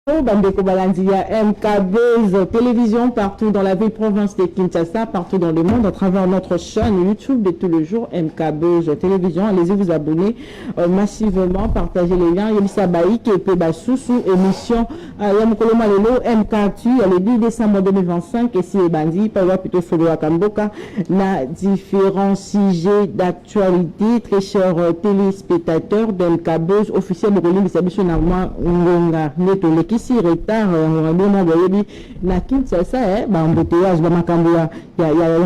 Bandeko Balandia, MKBZ, télévision partout dans la ville province de Kinshasa, partout dans le monde, à travers notre chaîne YouTube de tous les jours, MKBZ, télévision. Allez-y vous abonner massivement, partagez les liens. Yelisa Baïk et Peba Soussou, émission Yamukolo Malelo, MKTU, le 10 décembre 2025, et si les bandits, Pawa plutôt Folo Akamboka, na différents sujets d'actualité, très chers téléspectateurs de MKBZ, officiel de Rolim Bisabiso Narma Ngonga, Netole. Ici retard vraiment boyebi na Kinshasa embouteillage ba makambo ya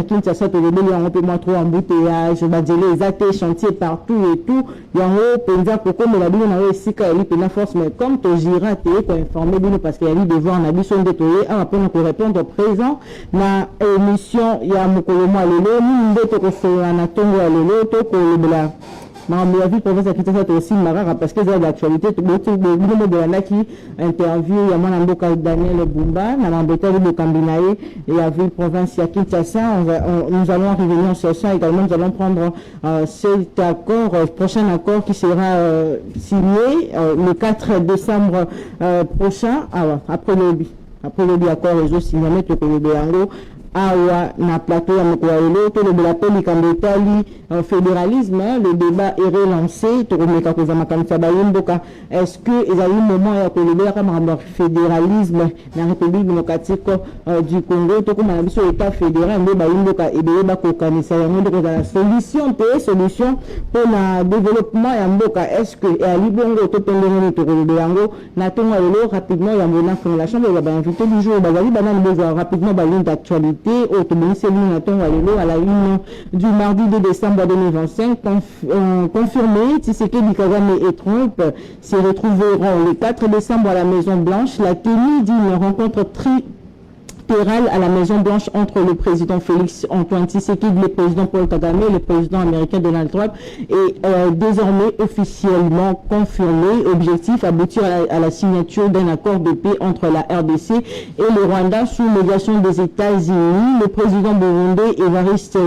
Kinshasa to rebeli on peut moins trop embouteillage ba délai exacté chantier partout et tout yango penza koko me la bino na esika eli pena force mais comme to gira te ko informer bino parce qu'il y a eu devoir na biso ndetoye après pour répondre présent na émission ya mokolo mwa lelo mbeto ko fera na tongo ya lelo to ko lebela ma vie province à Kinshasa aussi marara parce que c'est l'actualité tout le monde de la qui interview il y a mon amboka Daniel Bumba na mambota de Kambinaye et la ville province à Kinshasa nous allons revenir sur ça également nous allons prendre cet accord prochain accord qui sera signé le 4 décembre prochain après le accord réseau signé mettre le Béango awa na plateau ya mokwaelo to le belapo likambetali fédéralisme le débat est relancé to komeka koza makanisa bayimboka est-ce que ezali moment ya kolobela kama fédéralisme na République démocratique du Congo to komana biso état fédéral nde bayimboka ebele bakokanisa yango ndeko za solution pour na développement ya mboka est-ce que ali bongo to pendenge to kolobela yango na tongo lelo rapidement ya mona fond la chambre ba invité du jour bazali banani besoin rapidement baline d'actualité à la une du mardi 2 décembre 2025 confirmé Tshisekedi Kagame et Trump se retrouveront le 4 décembre à la Maison Blanche. La tenue d'une rencontre à la Maison Blanche entre le président Félix Antoine Tshisekedi, le président Paul Kagame et le président américain Donald Trump est désormais officiellement confirmé. Objectif aboutir à la signature d'un accord de paix entre la RDC et le Rwanda sous médiation des États-Unis. Le président burundais Evariste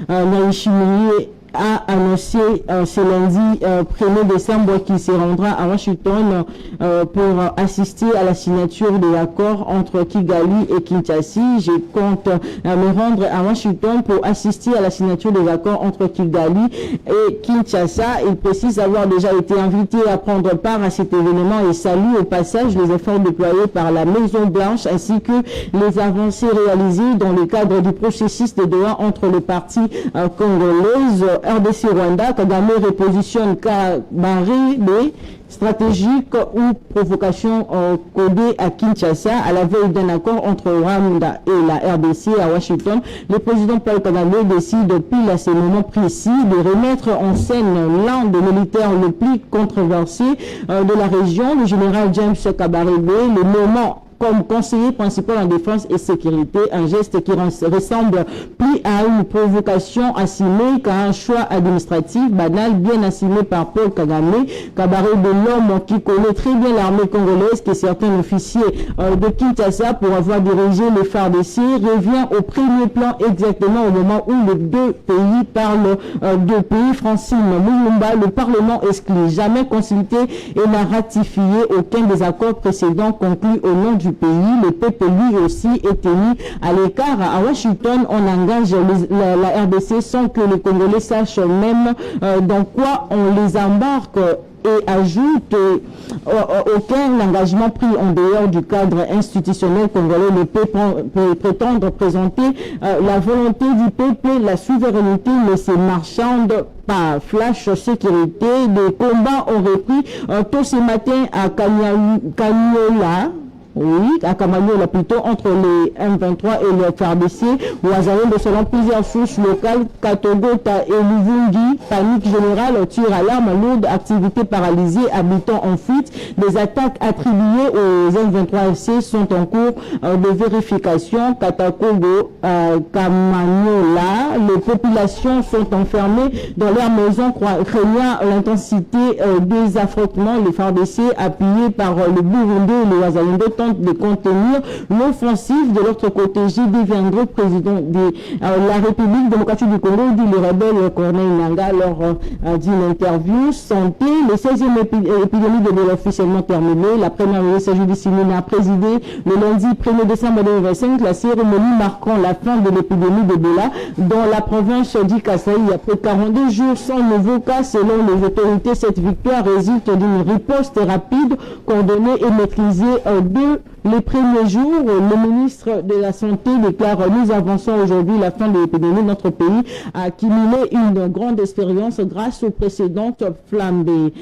Ndayishimiye a annoncé ce lundi 1er décembre qu'il se rendra à Washington pour assister à la signature de l'accord entre Kigali et Kinshasa. Je compte me rendre à Washington pour assister à la signature de l'accord entre Kigali et Kinshasa. Il précise avoir déjà été invité à prendre part à cet événement et salue au passage les efforts déployés par la Maison Blanche ainsi que les avancées réalisées dans le cadre du processus de Doha entre les parties congolaises. RDC Rwanda, Kagame repositionne Kabare stratégique ou provocation codée à Kinshasa à la veille d'un accord entre Rwanda et la RDC à Washington. Le président Paul Kagame décide pile à ce moment précis de remettre en scène l'un des militaires le plus controversé de la région, le général James Kabarebe, le moment comme conseiller principal en défense et sécurité, un geste qui ressemble plus à une provocation assumée qu'à un choix administratif banal bien assumé par Paul Kagame. Kabarebe de l'homme qui connaît très bien l'armée congolaise, que certains officiers de Kinshasa pour avoir dirigé les FARDC, revient au premier plan exactement au moment où les deux pays parlent de pays. Francine Mulumba, le Parlement exclut, jamais consulté et n'a ratifié aucun des accords précédents conclus au nom du pays. Le peuple lui aussi est tenu à l'écart. À Washington, on engage la RDC sans que les Congolais sachent même dans quoi on les embarque et ajoute aucun engagement pris en dehors du cadre institutionnel congolais ne peut prétendre présenter la volonté du peuple, la souveraineté ne se marchande pas. Flash sécurité, des combats ont repris tôt ce matin à Kanyola. Oui, à Kamanyola plutôt, entre les M23 et les FARDC, où de selon plusieurs sources locales, Katogota et Luvungi, panique générale, tir à l'arme lourde, activité paralysée, habitants en fuite. Des attaques attribuées aux M23FC sont en cours de vérification. Katakogo, Kamanyola, les populations sont enfermées dans leurs maisons, craignant l'intensité des affrontements. Les FARDC, appuyés par le Burundi et le Wazalendo, tente de contenir l'offensive. De l'autre côté, J.D. Vendré, président de la République démocratique du Congo, dit le rebelle Corneille Nangaa lors d'une interview santé. Le 16e épidémie de Ebola officiellement terminée. La première ministre Judith Suminwa a présidé le lundi 1er décembre 2025 la cérémonie marquant la fin de l'épidémie d'Ebola dans la province du Kasaï. Après 42 jours sans nouveau cas, selon les autorités, cette victoire résulte d'une riposte rapide, coordonnée et maîtrisée dès les premiers jours. Le ministre de la Santé déclare: nous avançons aujourd'hui la fin de l'épidémie. Notre pays a accumulé une grande expérience grâce aux précédentes flambées.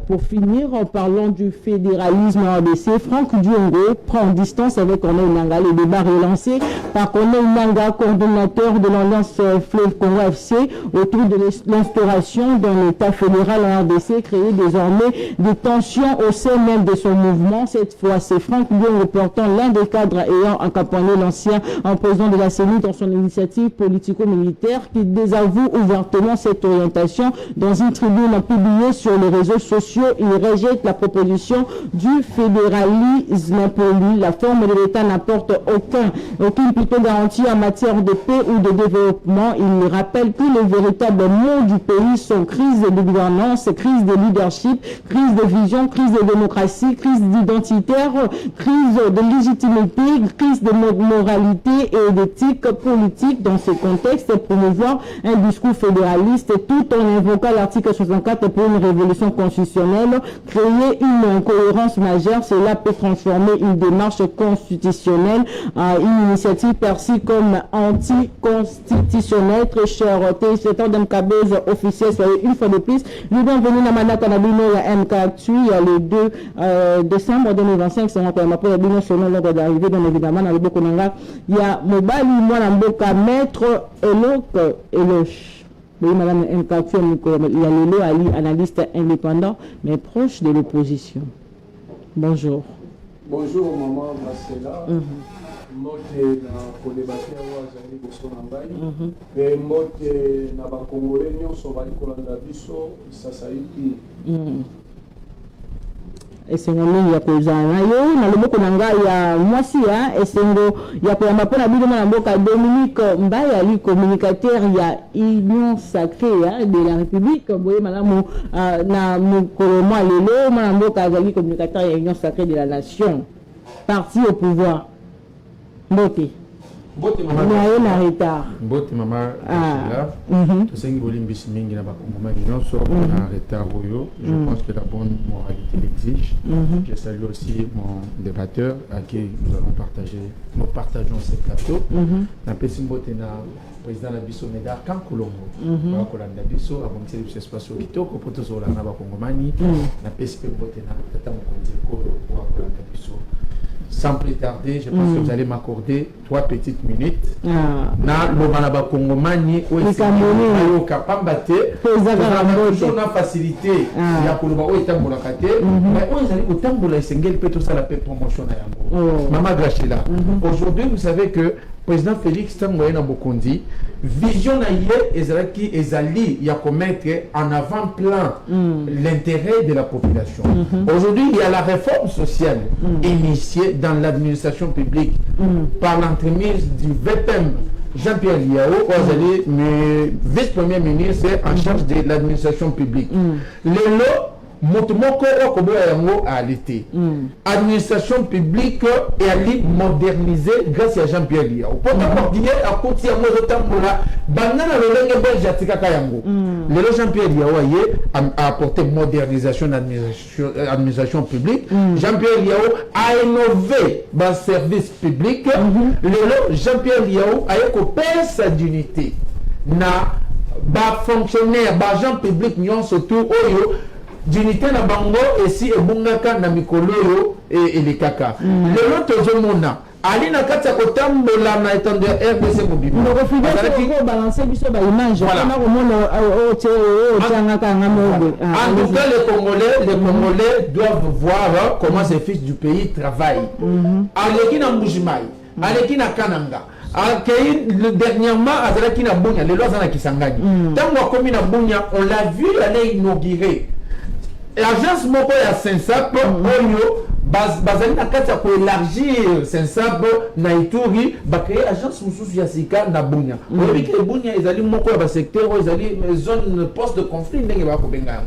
Pour finir, en parlant du fédéralisme RDC, Franck Diongo prend distance avec Corneille Nangaa. Le débat relancé par Corneille Nangaa, coordonnateur de l'Alliance Fleuve Congo FC, autour de l'instauration d'un État fédéral en RDC, créé désormais des tensions au sein même de son mouvement. Cette fois, c'est Franck Diongo, portant l'un des cadres ayant accompagné l'ancien président de la CENI dans son initiative politico-militaire, qui désavoue ouvertement cette orientation. Dans une tribune publiée sur les réseaux sociaux, il rejette la proposition du fédéralisme. Pour lui, la forme de l'État n'apporte aucune plutôt garantie en matière de paix ou de développement. Il rappelle que les véritables maux du pays sont crise de gouvernance, crise de leadership, crise de vision, crise de démocratie, crise d'identitaire, crise de légitimité, crise de moralité et d'éthique politique. Dans ce contexte, promouvoir un discours fédéraliste tout en invoquant l'article 64 pour une révolution constitutionnelle, créer une cohérence majeure, cela peut transformer une démarche constitutionnelle en une initiative perçue comme anticonstitutionnelle. Très cher téléspectateurs d'MKBuzz officiel, soyez une fois de plus nous bienvenue dans Mandat Kanabino à MK Actu. Il y a le 2 décembre 2025, c'est un peu après la selon l'ordre d'arrivée, bien évidemment, dans le Bokonanga. Il y a Mobali, Mboka, Maître Eloche. Oui, madame MK, il y a Lelo Ali, analyste indépendant, mais proche de l'opposition. Bonjour. Bonjour, maman Marcella. Mote na kodebate awa azali boso na ngai pe mote na bakongole nyonso bali kolanda biso sasaiki esengo mingi ya kozala na yo na loboko na ngai ya mwasi esengo ya koyamba mpona bino mwana mboka Dominique Mbaye ali communicateur ya Union Sacrée de la République. Boye malamu na mokolo mwa lelo mwana mboka azali communicateur ya Union Sacrée de la Nation, parti au pouvoir. Mbote mama na retard. Mbote mama to sengi bolimbisi mingi na bakongomani nyonso na retard oyo. Je pense que la bonne moralité l'exige. Je salue aussi mon débatteur à qui nous partageons ce plateau. Na pesi mbote na président na biso Médard Kankulongo ba kolanda biso abongiseli biso espace kitoko po tozola na bakongomani na pesi mbote na tata mokonzi ko ba kolanda biso. Sans plus tarder, je pense que vous allez m'accorder 3 petites minutes. Na lobanaba Kongomani ou au Kapambate, toujours na facilité. Il y a pour le bas où est tambola kate, mais où ils allaient au tambola et sengel peut tout ça la promotion à Yango. Maman Grachela. Aujourd'hui, vous savez que président Félix Tangoye Bokondi, vision naïe ezalaki ezali ya commettre en avant-plan l'intérêt de la population. Aujourd'hui, il y a la réforme sociale initiée dans l'administration publique par l'entremise du VPM Jean-Pierre Liao, vice-premier ministre en charge de l'administration publique. Motomoko okobo yango a l'été. Administration publique et à l'île modernisée grâce à Jean-Pierre Liao. Pour coordonner à côté à moi tambola banana le langue belge atika kayango. Le Jean-Pierre Liao a apporté modernisation d'administration publique. Jean-Pierre Liao a innové dans le service public. Le Jean-Pierre Liao a écopé sa dignité. Na ba fonctionnaire, ba agent public nyon surtout oyo dignité na bango esi ebungaka na mikolo et les kaka. Le lot tozomona ali na kati ya kotambola na étendue RDC mobile. Donc au final faut balancer biso ba image. Voilà. En tout cas les Congolais doivent voir comment ces fils du pays travaillent. Aleki na Mbujimai, aleki na Kananga. Dernièrement, azalaki na Bunya, les lois na Kisangani. Tango komi na Bunya, on l'a vu aller inaugurer. L'agence moko ya Sensap oyo bazali na kati ya koélargir Sensap na Ituri créer agence mususu ya sika na Bunia oyebi ke Bunia ezali moko ya secteur ezali zone poste de conflit ndenge ba ko benga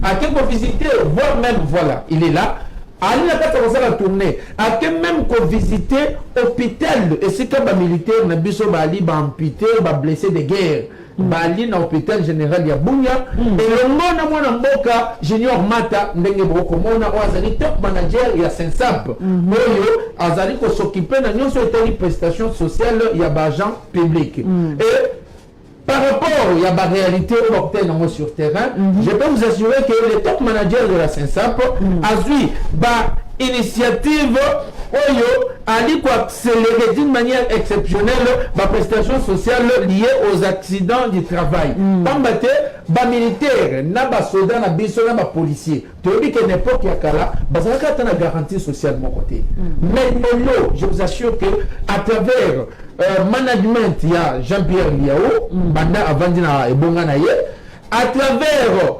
à quelques visiter voir même voilà il est là ali na kati ya la tournée à que même ko visiter hôpital et c'est comme militaire na biso bali ba amputé ba blessé de guerre bali na hôpital général ya Bunia et le mona mwana mboka Junior Mata ndenge boko mona azali top manager ya Sensap oyo azali ko s'occuper na nyonso etali prestation sociale ya ba agent public et par rapport à la réalité sur terrain, je peux vous assurer que le top manager de la Sensap a eu une initiative pour accélérer d'une manière exceptionnelle la prestation sociale liée aux accidents du travail. Pambate, les militaires, les soldats, les policiers, tu dis qu'à n'importe quel cas, il y a une garantie sociale de mon côté. Mais je vous assure que à travers management, il y a Jean-Pierre Liao, Banda Avandina et Bonganaye, à travers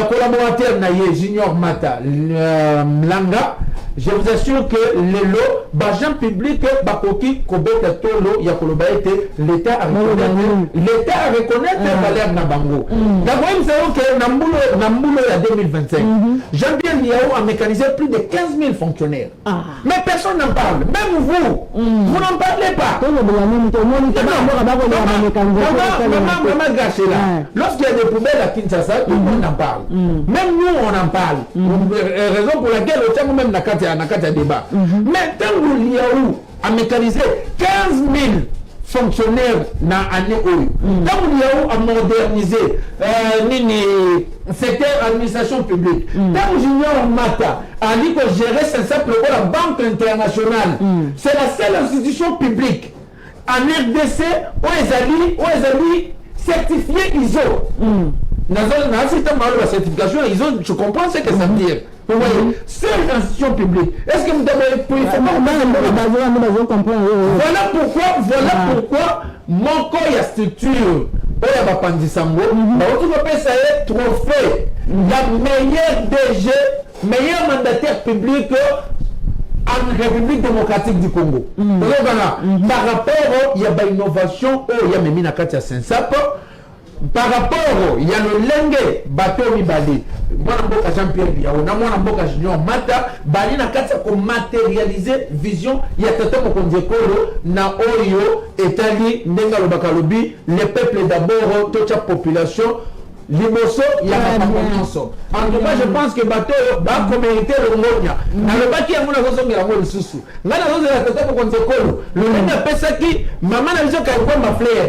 collaborateur Naye, Junior Mata, Mlanga, je vous assure que les lots, l'agent public, Bakoki, Kobeta Tolo, Yakoloba était l'État à reconnaître. L'État à reconnaître Valère Nabango. D'abord, nous savons que Nambulo il y a 2025, Jean-Pierre Liao a mécanisé plus de 15 000 fonctionnaires. Mais personne n'en parle. Même vous, vous n'en parlez pas. Maman gâché là. Lorsqu'il y a des poubelles à Kinshasa, tout le monde en parle. Même nous, on en parle. Raison pour laquelle au tient même Nakata débat. Mais tant que Liao a mécanisé 15 000 fonctionnaires dans l'année où tant que Liao a modernisé secteur administration publique, tant que Junior Mata a dit que gérer Sensap la Banque internationale, c'est la seule institution publique en RDC où ils allaient certifié ISO. Dans un système de certification ISO, je comprends ce que ça veut dire. Vous voyez, seule institution publique. Est-ce que vous devez voilà pourquoi mon corps y a structure. Il y a Bapandisambo, ça est trophée. La meilleure DG, meilleur mandataire public en République démocratique du Congo. Par rapport, il y a une innovation, il y a même une carte à Sensap. Par rapport, il y a le Lengue, bateau Mibali, Mwanamboka Jean-Pierre Liao, Mwanamboka Junior Mata, Bali na kati ko matérialiser vision, il y a tata Mokondekolo, na Oyo, Etali, Nenga Lobakalobi, les peuples d'abord, toute la population, Limoso, il y a pas confiance. En tout cas, je pense que bateau va mériter le Monia. Dans le baki, il y a mon avançon de la mode sous. Là, la tata Mokondekolo, le Lengue a fait qui, maman a vu qu'elle ma fleur.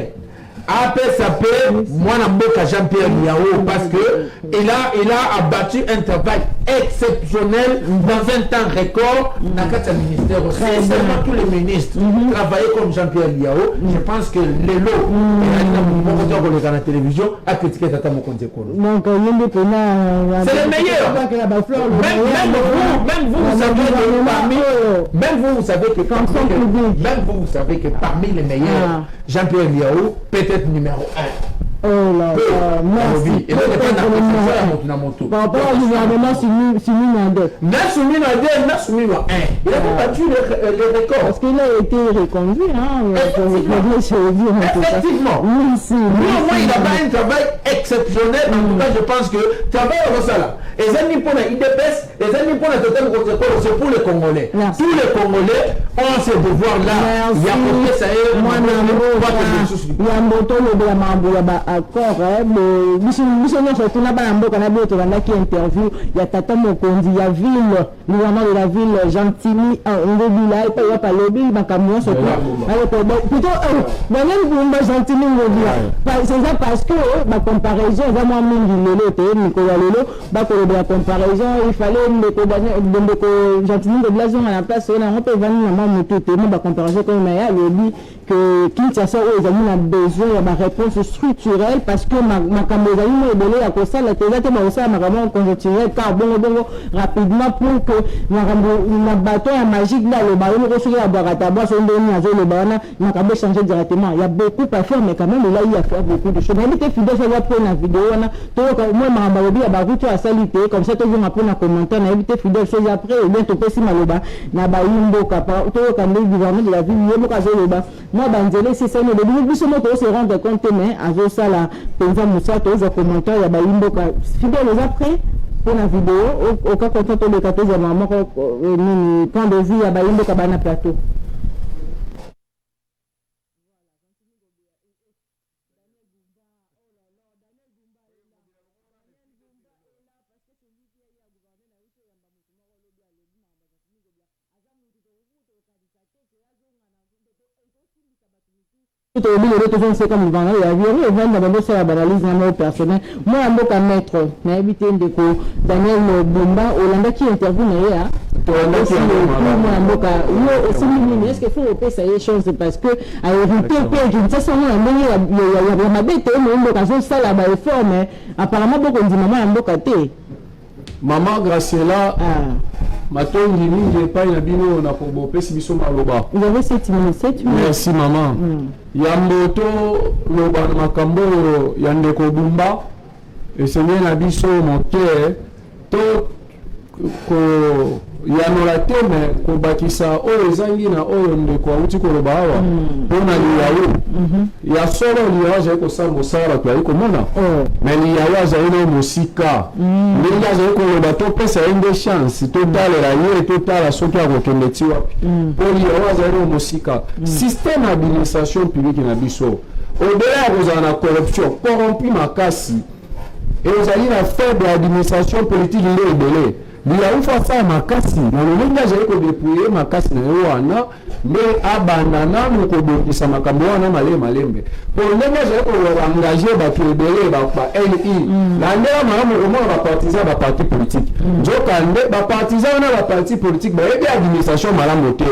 APSAP, moi Namboka Jean-Pierre Liao, parce que il a abattu un travail exceptionnel dans un temps record dans le ministère. C'est seulement tous les ministres travaillaient comme Jean-Pierre Liao. Je pense que les lots, à la télévision, a critiqué Tata Mokonde Kolo. C'est le meilleur. Même vous, vous savez que parmi les meilleurs, Jean-Pierre Liao, peut-être numéro 1. Oh là là, merci. Par rapport au gouvernement soumis à deux. Il a battu les records. Parce qu'il a été reconduit. Effectivement. Néanmoins, il a fait un travail exceptionnel. En tout cas, je pense que travail au Rosala. Et les amis pour la IDPS, les amis pour la Total Protocole, c'est pour les Congolais. Tous les Congolais ont ce devoir-là. Il y a pour ça et moi, il y a un moto de la Mambouyaba. Accord, missionnaire surtout là-bas en Boka Nabo, tu vas qui interview, il y a Tata Mokondi, il y a ville, le gouvernement de la ville, Gentili, on veut dire là, il n'y a pas le lobby, il y a camion surtout. Plutôt, même Gentili, on veut dire. C'est ça parce que ma comparaison, vraiment, la comparaison, il fallait Gentili de blason à la place, on peut venir à ma comparaison comme il y a le lobby que Kinshasa, ils ont besoin de réponse structurelle parce que ma caméra est donnée à cause de la télé, ma vraiment conjoncturelle, car bon, rapidement pour que ma bâton magique là, le ballon reçu à Baratabois, son donné à le ballon, il m'a changé directement. Il y a beaucoup à faire, mais quand même, là, il y a fait beaucoup de choses. Mais il était fidèle, je vais prendre la vidéo, moi, ma barobi, à Baroutou, à Sali, éviter comme ça tout le monde apprend un commentaire na éviter fidèle chose après ou bien to pesi maloba na ba yimbo kapa to ka le gouvernement de la ville yemo ka zoloba moi banzele c'est ça le début biso moto se rendre compte mais azo sala penza musa to za commentaire ya ba yimbo ka fidèle après pour la vidéo au cas content to le 14 maman ni point de vue ya ba yimbo ka bana plateau. Tout au bout de c'est comme le vendeur, il y a eu un vendeur de la banalise dans mon personnel. Moi, un beau maître, mais éviter de Daniel Bomba, Hollanda qui intervient là. Aussi, moi, un beau cas, aussi, est-ce qu'il faut payer ça y est chose parce que, à hériter, ça, c'est il y a ma bête, mais un beau ça là-bas est fort, mais apparemment, beaucoup de maman, un beau cas, Maman Graciela, matongi mingi epai na bino na kobopesi biso maloba. Vous avez 7 minutes, 7 minutes. Merci maman. Yambo to loba na makambo ya ndeko Bumba esenye na biso moke to ko yanola teme kobakisa oyo ezangi na oyo ndeko auti koloba awa mpona liyawu ya solo liyawu azali kosala mosala to ali komona mais liyawu azali na mosika ndenge azali koloba topesa ye nde chance totalela ye totala soki akokende ti wapi mpo liyawu azali na mosika système administration publique na biso odela ya kozala na corruption corrompi makasi ezali na faible administration politique nde ebele liyawu fa makasi na lolenge azali kodeploye makasi na ye wana nde abanda nanu kobongisa makambo wana malembe po ndenge azali koengage bato ebele ba LI na ndenge malamu omona bapartisan baparti politique nzoka nde bapartisan wana baparti politique bayebi administration malamu te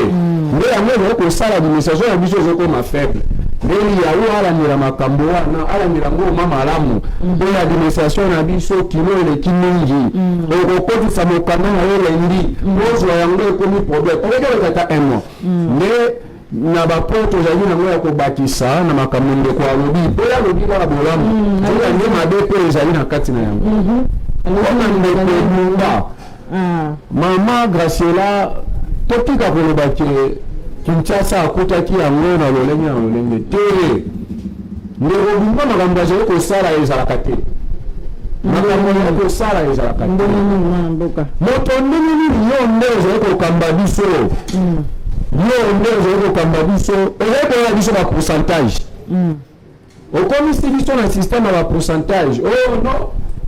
nde yango ezali kosala administration ya biso ezokoma faible nde liyawu alandela makambo wana alandela ngoma malamu mpo administration na biso kilo eleki mingi okokotisa mokanda na yo lendi ozwa yango ekomi problème okekelekaka un mois nde na bapoto ozali nango ya kobakisa na makambo ndeko alobi mpo ye alobi kaka bolamu zoka nde mabe mpe ezali na kati na yango mpona ndeko Bumba mama Graciela totika koloba ke Kinshasa akutaki yango na lolenge te ndeko Bumba makambo azali kosala ezalaka te makambo ya kosala ezalaka te moto ndenge nini yo nde ozali kokamba biso yo nde ozali kokamba biso ezali koyela biso bapourcentage okomisi biso na système ya bapourcentage oh non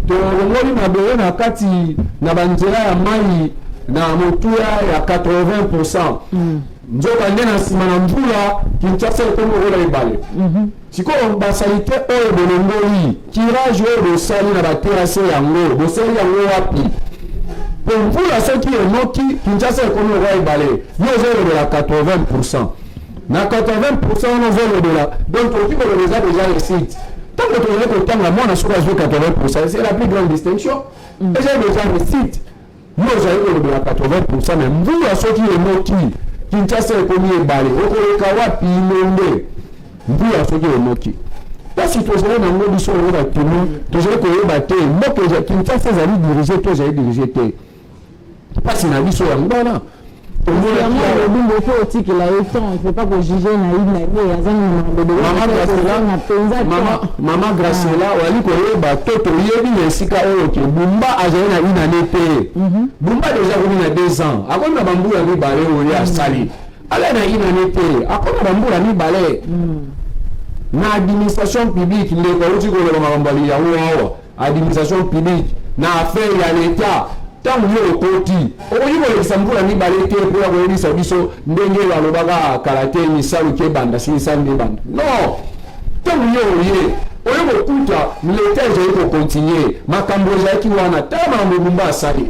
tolongoli mabele na kati na banzela ya mai na motuya ya 80%. Nzoka nde na nsima na mvula Kinshasa ekomi lokola ebale sikoyo basalite oyo bolongoli tirage oyo bosali na baterase yango bosali yango wapi po mvula soki enoki Kinshasa ekomi lokola ebale yo ozolobela 80%. Na 80% wana ozolobela donc tokoki koloba eza déjà réussite ntango tozali kotanga mwana soki azwi 80%, c'est la plus grande distinction eza déjà réussite yo ozali kolobela 80%, mais mvula soki enoki Kinshasa ekomi ebale okoleka wapi nonde mvula soki enoki kasi tozali nango biso oyoba kino tozali koyeba te mboka Kinshasa ezali dirige to ezali dirige te pasi na biso yango wana il faut pas que juger Maman Graciela wali koyeba to toyebi na esika oyo ke Bumba azali na inane te Bumba déjà komi na 2 ans akona bambula mibale oyo asali ala na inane te akona bambula mibale na administration publique ndeko uti koloba makambo ya awa administration publique na affaire ya l'État tangu yo okoti okoyikolekisa mvula mibale te mpo ya koyebisa biso ndenge balobaka karate misalu ke banda simisali nde banda non tangu yo oye oyo kokuta leta ezali kokontinue makambo ezalaki wana tala makambo Bumba asali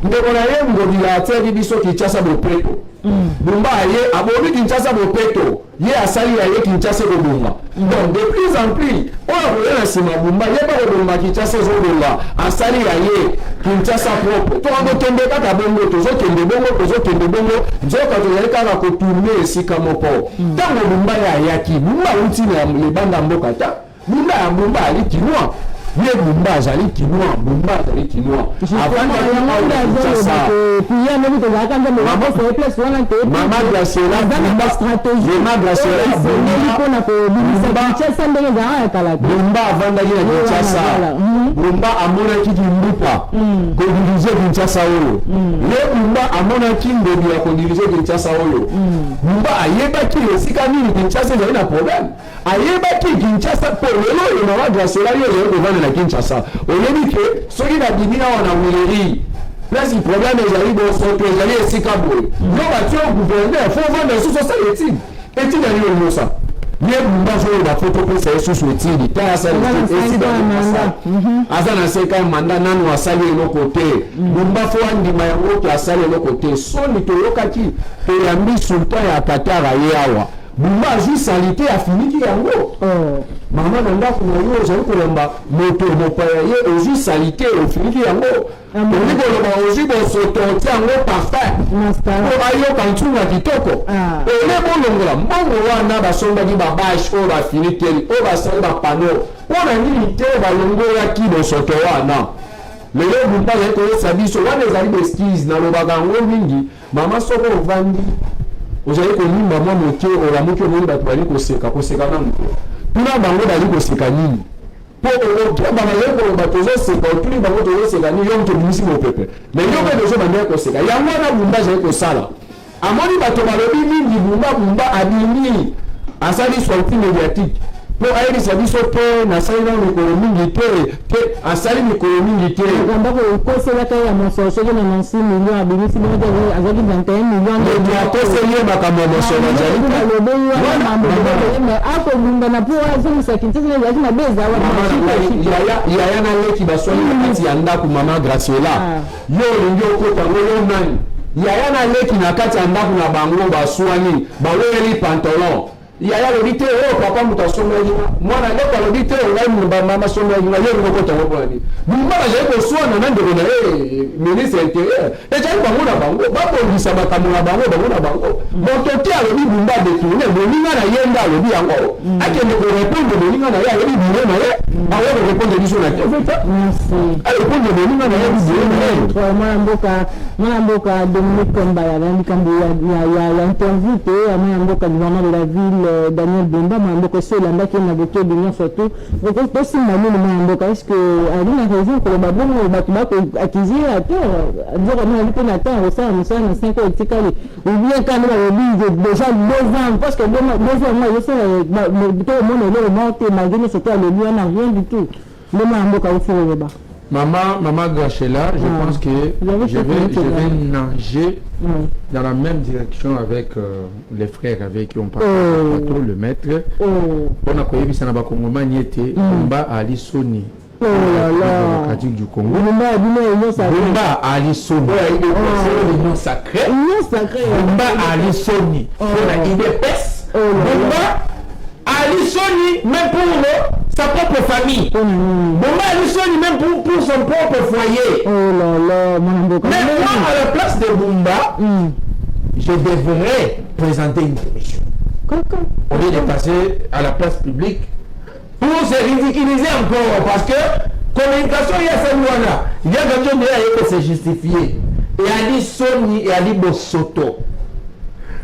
ndeko na ye ngobila atiaki biso Kinshasa bopeto Bumba aye abomi Kinshasa bopeto ye asali ya ye Kinshasa kobonga donc de plus en plus oyo koya na nsima Bumba ye pa kobonga Kinshasa ezobonga asali ya ye Kinshasa propre tokokende kaka bongo tozokende bongo nzoka tozali kaka kotourne esika moko ntango Bumba ye ayaki Bumba auti na libanda mboka ta Bumba ali kinwa ye Bumba azali kinois Mama Graciela Bumba avandaki na Kinshasa Bumba amonaki Kimbupa kodirize Kinshasa oyo ye Bumba amonaki ndobi ya kodirize Kinshasa oyo Bumba ayebaki esika nini Kinshasa ezali na problème ayebaki Kinshasa po lelo oyo Mama Graciela yo kovanda na Kinshasa oyebi ke soki na bimina wana wileri place problème ezali bosoto ezali esika boye yo batie au gouverneur faut vendre sous ça étude ali omosa ye Bumba zo ba photo pour ça sous étude ta ça étude aza na seka manda nanu asali no côté Bumba fo andima yango to asali no côté so ni to yokaki to yambi sultan ya Katara ye awa Bumba azwi salite afiniki yango mama na ndako na yo ozali kolomba moto mopaya ye ozwi salite ofiniki yango oli koloba ozwi bosoto otia yango parfum po ayoka ntunga kitoko ele bolongola mbongo wana basombaki babashe oyo bafinikeli oyo basali bapano mpona nini te balongolaki bosoto wana lelo Bumba azali koyesa biso wana ezali beskize nalobaka yango mingi mama soko ovandi ozali kolimba mwa moke olamoki omoni bato bali koseka na moto tuna bango bali koseka nini po bazali koloba tozoseka otuni bango tozoseka nini yo moto bimisi mopepe me yo mpe tozobandaki koseka yango wana Bumba azali kosala amoni bato balobi mingi Bumba abimi asali sorti médiatique po ayebisa biso te nasali na mikolo mingi te asali mikolo mingi te koselaka ya moso soki na 96 million abimisi bongo azaki 21 million akoseli ye makambo ya moso akobunda na po azongisa Kinshasa ezalaki mabe ezawa yaya na leki baswani na kati ya ndako Mama Graciela yo olingi okota ngo yo nani yaya na leki na kati ya ndako na bango baswani baloyeli pantalon yaya alobi te oyo papa moto asomaki mwana leko alobi te ngai mama asomaki ngai yo ngokota ngo mpona nini Bumba azali koswana na ndeko na ye ministre intérieur ezali bango na bango babongisa makambo na bango na bango moto te alobi Bumba détourne moninga na ye nde alobi yango akende korépondre moninga na ye alobi biro na ye awo korépondre biso na te arépondre moninga na ye biro na ye mwana mboka Dominique Kombaya na likambo ya interview te mwana mboka gouvernement de la ville Daniel Bemba mwana so landaki na boto d'union surtout aussi mamou mwana est-ce que ali na raison que le babon bato bako acquisir à terre dire on a lipo na terre au sein na 5 ans etikali ou bien quand on a déjà 2 ans parce que 2 ans moi je sais tout le monde est monté malgré ce que le lui n'a rien du tout le mwana mboka au fond le bas Maman Graciela, je pense que je vais nager dans la même direction avec les frères avec qui on parle, le maître. On a connu ça dans Congo, Bumba Ali Soni. Oh là là. Du Congo. Bumba Ali Soni. L'union sacrée. Bumba Ali Soni. Il est peste. Bumba Ali Soni, même pour sa propre famille. Bumba Ali Soni, même pour son propre foyer. Oh là là, mon beau. Mais moi, à la place de Bumba, je devrais présenter une commission. Au lieu de passer à la place publique pour se ridiculiser encore. Parce que communication, il y a cette loi-là. Il y a quelque chose qui se justifier. Et Ali Soni et Ali Bosoto.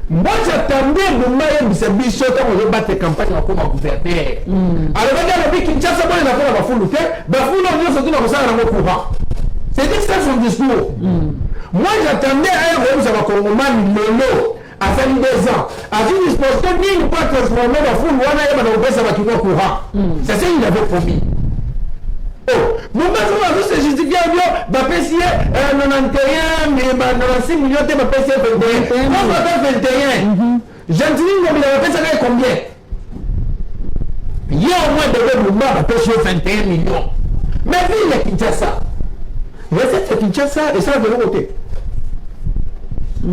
Moi j'attendais Bumba yebisa biso tant on battre campagne comme gouverneur. Alors regarde le Kinshasa bon na fona bafulu te, bafulu ndio surtout na kosala na courant. C'était ça son discours. Moi j'attendais un rôle ça va congomani lelo à 22 ans. A dit disposition ni pas transformer bafulu wana yeba na kopesa ba kino courant. C'est ça il avait promis. Oh, Bumba ça se justifie bien, bah PCA 91 mais 96 millions de PCA 21. On va faire 21. Gentili il va faire ça combien? Il y a au moins de Bumba va PCA 21 millions. Mais ville de Kinshasa. Recette de Kinshasa et ça de l'autre côté.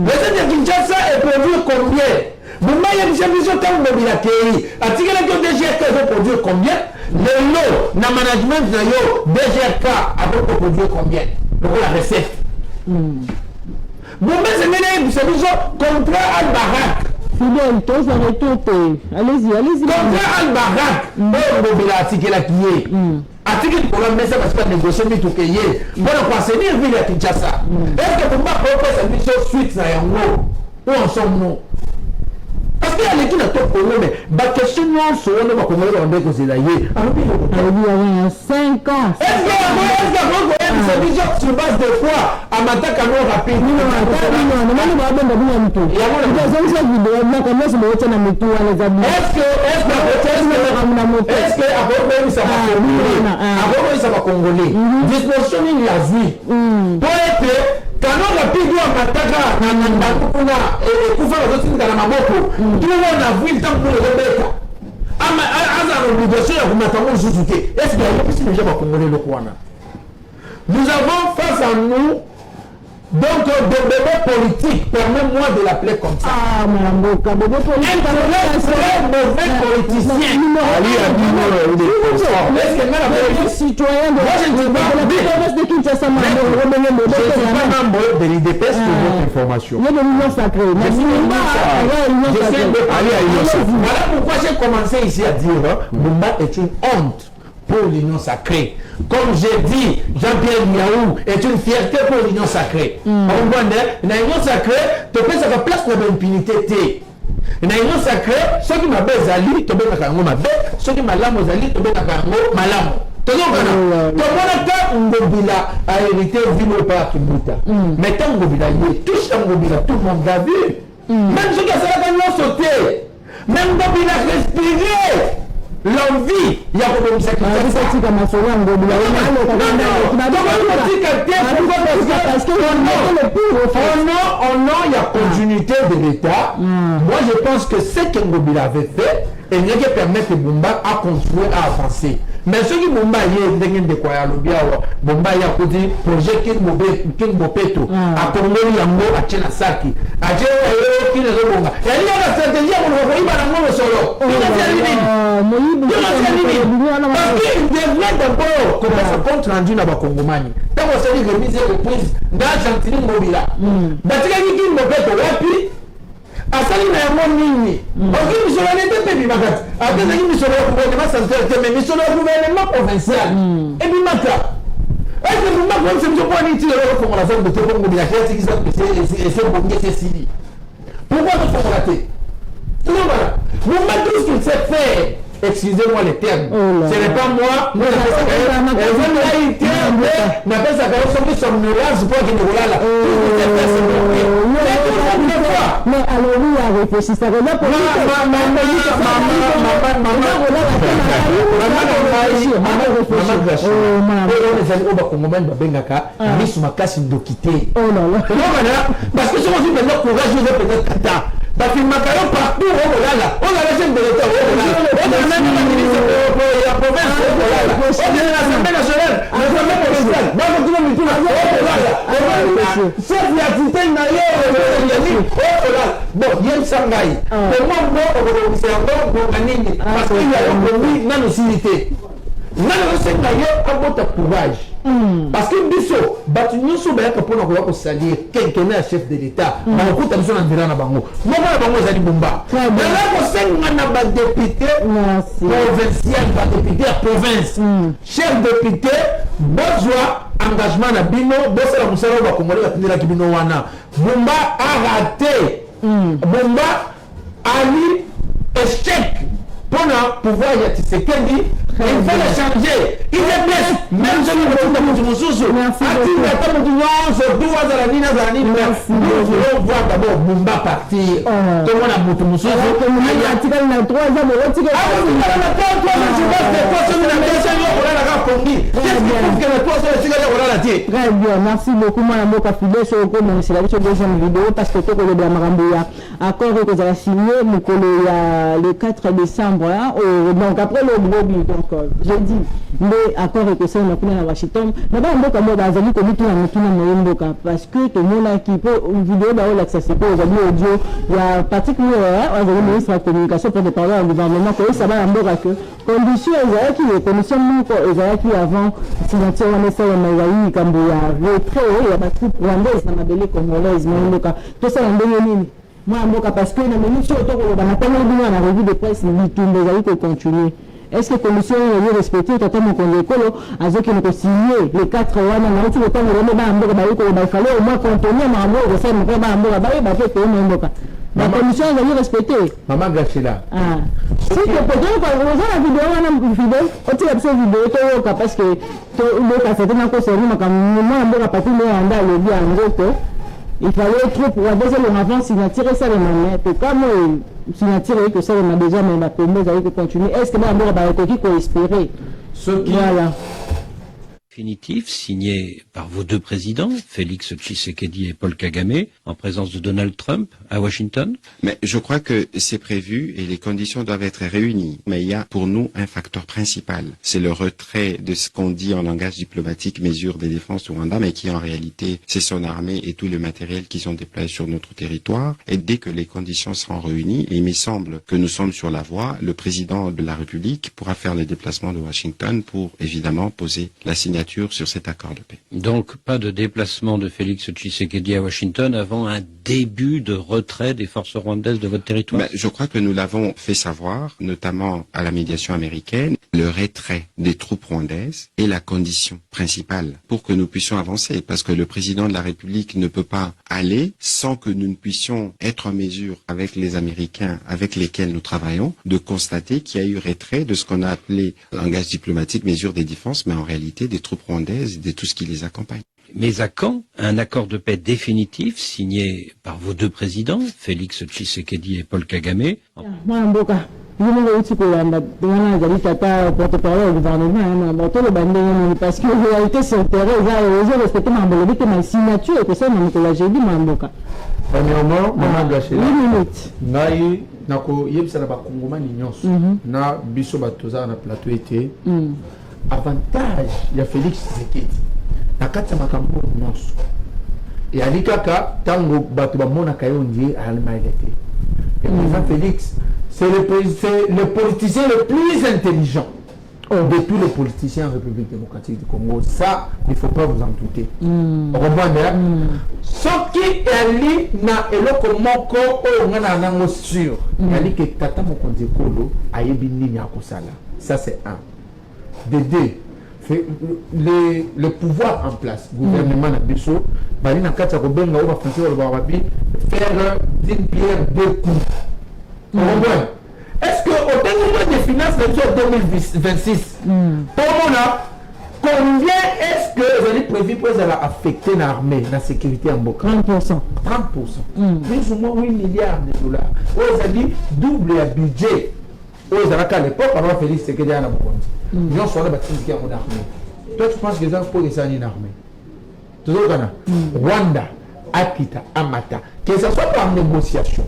Recette de Kinshasa est produire combien? Bumba il y a des ambitions tant de bilatéraux. Article de DGK va produire combien? Le lot, na management na yo, DGK a produire combien? Donc la recette. Bumba c'est maintenant c'est déjà contrat Al-Barak. Fidèle, tous arrêtez. Allez-y. Contrat Al-Barak. Bon, l'article là qui est. atiki likolo mesa parce que négocier mituka ye mpona koassainir ville ya Kinshasa. Est-ce que Bumba akopesa biso suite na yango où en sommes-nous? Parce qu'il y a l'équipe de top Congo, mais la question non, c'est on va commencer à dire que c'est là. Il y a 5 ans. Est-ce que c'est déjà sur base de quoi à m'attaquer à nous rapide? Non, ça va congoler? Dispositioning la vie. Pour être Kano rapide wa mataka na kuna kufa zotinga na maboko tuwa na ville tant pour le rebeka ama aza l'obligation ya kumata mo zuzuke. Est-ce que y a déjà pas congolais le kwana? Nous avons face à nous donc des bébés politiques, permets-moi de l'appeler comme ça. Ah, mon beau, bébé politique. Un très mauvais politicien. Est-ce que même citoyen de moi je ne dis pas de Kinshasa, je ne suis pas membre de l'IDPS pour votre information. Il y a de l'union sacrée. Voilà pourquoi j'ai commencé ici à dire Bumba est une honte pour l'union sacrée. Comme j'ai dit, Jean-Pierre Niaou est une fierté pour l'union sacrée. On voit dans l'union sacrée, tu peux sa place de l'impunité. Dans l'union sacrée, ceux qui m'appellent Zali, tu peux faire ma bête, ceux qui m'appellent Zali, tu peux faire malam. Tout le monde Ngobila a hérité Vino par Kibuta. Mais tant Ngobila y est, touche à Ngobila, tout le monde l'a vu. Même ceux qui ont sauté, même Ngobila respiré. L'envie, il y a comme ça qui il y a continuité de l'État. Moi, je pense que ce que Ngobila avait fait, et ne qui permettre Bumba à continuer à avancer. Mais ce qui Bumba y est de quoi Bumba y a côté projet King Bopeto à Congo Yango à Chenasaki à Djero qui ne rebonga. Et il y a la stratégie pour le Rwanda solo. Parce qu'il devrait d'abord commencer à compte rendu dans le Congomani. Tant qu'on s'est dit remise et reprise dans Argentine Mobila. Batika King Bopeto wapi asali na yango nini oki misolo nete pe bimaka atezaki misolo ya gouvernement central te mais misolo ya gouvernement provincial ebimaka ete bumba comme c'est monsieur point niti lelo kofongola zone de te bongo bila kiasi kisa c'est bongo c'est sili pourquoi te fongola te non voilà bumba tout ce qu'il sait faire excusez-moi les termes ce n'est pas moi n'appelle ça quand on son nuage pour qu'il ne là mais alors oui, à réfléchir, ça regarde pour parce que si on dit maintenant courage, peut-être parce que Macaro partout, on a la chaîne de l'État, on a même la province, on a l'Assemblée nationale, l'Assemblée provinciale, bon, il y a une sangaï. Pour moi, c'est encore parce qu'il y a une non-hostilité. Non-hostilité, courage. Parce que biso batu nyonso bayaka mpona koya kosalir quelqu'un chef de l'état bakokuta biso na nzela na bango moko na bango ezali Bumba bala kosenga na badepute provincial badepute ya province chef député bozwa engagement na bino bosala mosala oyo bakongole batindelaki bino wana. Bumba a raté. Bumba ali échec pour pouvoir y a Tshisekedi. Il faut le changer. Il est blessé. Même si nous voulons nous voulons voir d'abord Bumba partir. Tout le monde a Moutou Moussou. Très bien, merci beaucoup. Moi, je suis sur la deuxième vidéo parce que tout le monde a accord que vous avez signé le 4 décembre. Donc après le gros but, donc jeudi, le accord est que c'est à Washington. D'abord, on doit avoir des amis comme tout le monde parce que tout le monde qui peut une vidéo d'avoir l'accès aujourd'hui audio. Il y a pratiquement un ministre de la communication pour parler au gouvernement que ça va en que conditions les conditions qui avant signature on essaie on a eu comme il y a retrait il y a pas tout rwandais ça m'a donné congolaise mais tout ça on donne moi parce que na même chose autour on a tellement bien la revue de presse ni tout les amis que continuer est-ce que la commission est respectée tata mokonzi ekolo azoki ne signer les 4 wana na uti le temps de ba mboka ba yiko ba fallait au moins contenir mambo ko ça moko ba mboka ba ba fait ko mboka la commission est respectée. Maman Gachela. Ah. Si que peut-être quand on voit la vidéo on a vidéo on tire la vidéo to parce que to le ka c'était na ko seri na comme moi mboka pati le anda le bien ngoko. Il fallait trop pour abaisser le avant signature ça les mains et comme signature que ça on a déjà mais la promesse avec continuer est-ce que moi ba ko qui ko espérer Ce qui voilà Définitif signé par vos deux présidents, Félix Tshisekedi et Paul Kagame, en présence de Donald Trump à Washington. Mais je crois que c'est prévu et les conditions doivent être réunies. Mais il y a pour nous un facteur principal, c'est le retrait de ce qu'on dit en langage diplomatique mesures de défense au Rwanda, mais qui en réalité c'est son armée et tout le matériel qui sont déployés sur notre territoire. Et dès que les conditions seront réunies, et il me semble que nous sommes sur la voie, le président de la République pourra faire le déplacement de Washington pour évidemment poser la signature sur cet accord de paix. Donc pas de déplacement de Félix Tshisekedi à Washington avant un début de retrait des forces rwandaises de votre territoire? Mais je crois que nous l'avons fait savoir, notamment à la médiation américaine, le retrait des troupes rwandaises est la condition principale pour que nous puissions avancer, parce que le président de la République ne peut pas aller sans que nous ne puissions être en mesure, avec les Américains avec lesquels nous travaillons, de constater qu'il y a eu retrait de ce qu'on a appelé langage diplomatique, mesures de défense, mais en réalité des troupes rwandaises et de tout ce qui les accompagne. Mais à quand un accord de paix définitif signé par vos deux présidents, Félix Tshisekedi et Paul Kagame? Mboka, je me retrouve pour la tata porte-parole au gouvernement, parce que la réalité c'est intérêt, j'ai respecté ma signature et que ça, j'ai dit Mboka. Premièrement, Maman Gachela. 8 minutes. Ngai, nako yebisala ba Kongomani nyonso. Na biso batoza na plateau été. Avantage ya Félix Tshisekedi. Na kati makambo nyonso. Et ali kaka tango bato ba mona kayo ndié almailete. Et président Félix, c'est le politicien le plus intelligent de tous les politiciens en République démocratique du Congo. Ça, il ne faut pas vous en douter. Vous comprenez? Ce qui est na eloko moko o ngana nango sûr. Ali ke tata mokonzi kolo ayebi nini akosala. Ça c'est un. De deux, le pouvoir en place, gouvernement na biso, bali na kati ko benga o ba français o ba babi faire d'une pierre deux coups. Vous comprenez? Est-ce que au dernier des finances de 2026, pour moi, combien est-ce que vous allez prévu pour affecter l'armée, la sécurité en Boka? 30%. 30%. Plus ou moins 8 milliards de dollars. Vous allez doubler le budget. Vous allez à l'époque, avant Félix Tshisekedi à la Bokonzi. Ils ont soit bâti qui a une armée. Toi, tu penses que les gens pour des années une armée? Toujours Rwanda, Akita, Amata, que ce soit par négociation,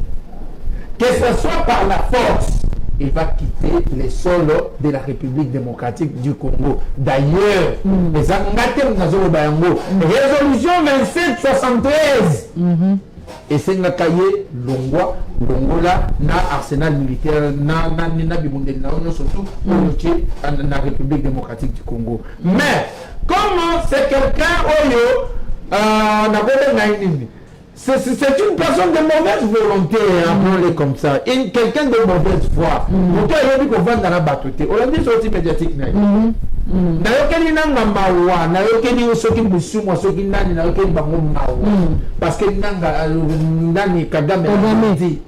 que ce soit par la force, il va quitter les sols de la République démocratique du Congo. D'ailleurs, les Angatem Nazoro Bayango, résolution 2773, et c'est un cahier Longola, na arsenal militaire, na bibundé, surtout la République démocratique du Congo. Mais, comment c'est quelqu'un, c'est une personne de mauvaise volonté, appelons-les comme ça. Quelqu'un de mauvaise foi. Mon père a dit qu'on va dans la batoté. On a dit sorti médiatique. Nayoki nanga mawa, nayoki soki musumu, soki nani, nayoki bango mawa. Parce que nani Kagame a dit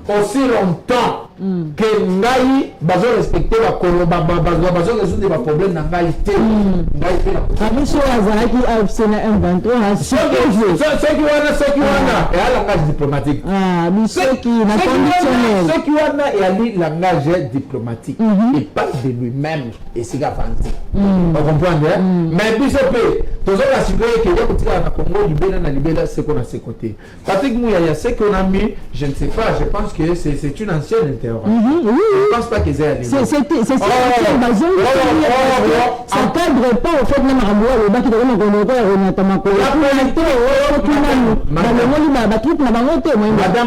aussi longtemps que ngai bazo respecter la Koloba, bazo résoudre les problèmes dans ngai té. Ngai té la. Abiso azaki afsena M23 Soki wana et à langage diplomatique. Ah, bisoki na conditionnel. Soki wana et à langage diplomatique. Il parle de lui-même et c'est avancé. Vous comprenez? Mais Bisopé, toujours assuré qu'il y a côté à Congo, Libéla, c'est qu'on a ses côtés. Patrick Mouyaya, c'est qu'on a mis, je ne sais pas, je pense que c'est une ancienne intervention. Je ne pense pas qu'ils aient allé. C'est ça, ça cadre pas au fait même à le bac de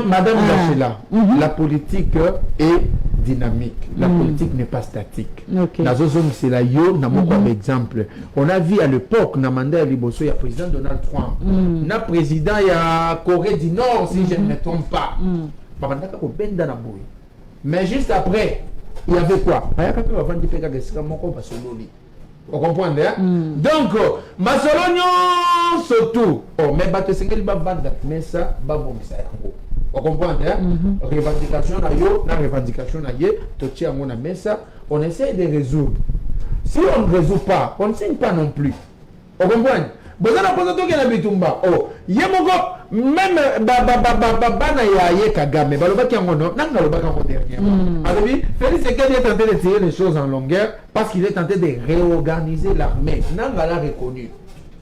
Madame Gachela, la politique est dynamique. La politique n'est pas statique. C'est la yo, comme exemple. On a vu à l'époque, na mandat Liboso, il y a président Donald Trump. Na président, il y a Corée du Nord, si je ne me trompe pas. Mais juste après, il y avait quoi? Vous comprenez? Donc, Masolognon, surtout, mais bateau single va vendre, mais ça, va bon, ça vous comprenez? Revendication na yo, na revendication na ye, to tia mon mesa, on essaie de résoudre. Si on ne résout pas, on ne signe pas non plus. Vous comprenez? Vous avez posé tout qui est bitumba. Oh, yemoko même bana ya ye Kagame, baloba ki ngono, nanga loba ka dernièrement. Alors Félix Tshisekedi est tenté de tirer les choses en longueur parce qu'il est tenté de réorganiser l'armée. Nanga l'a reconnu.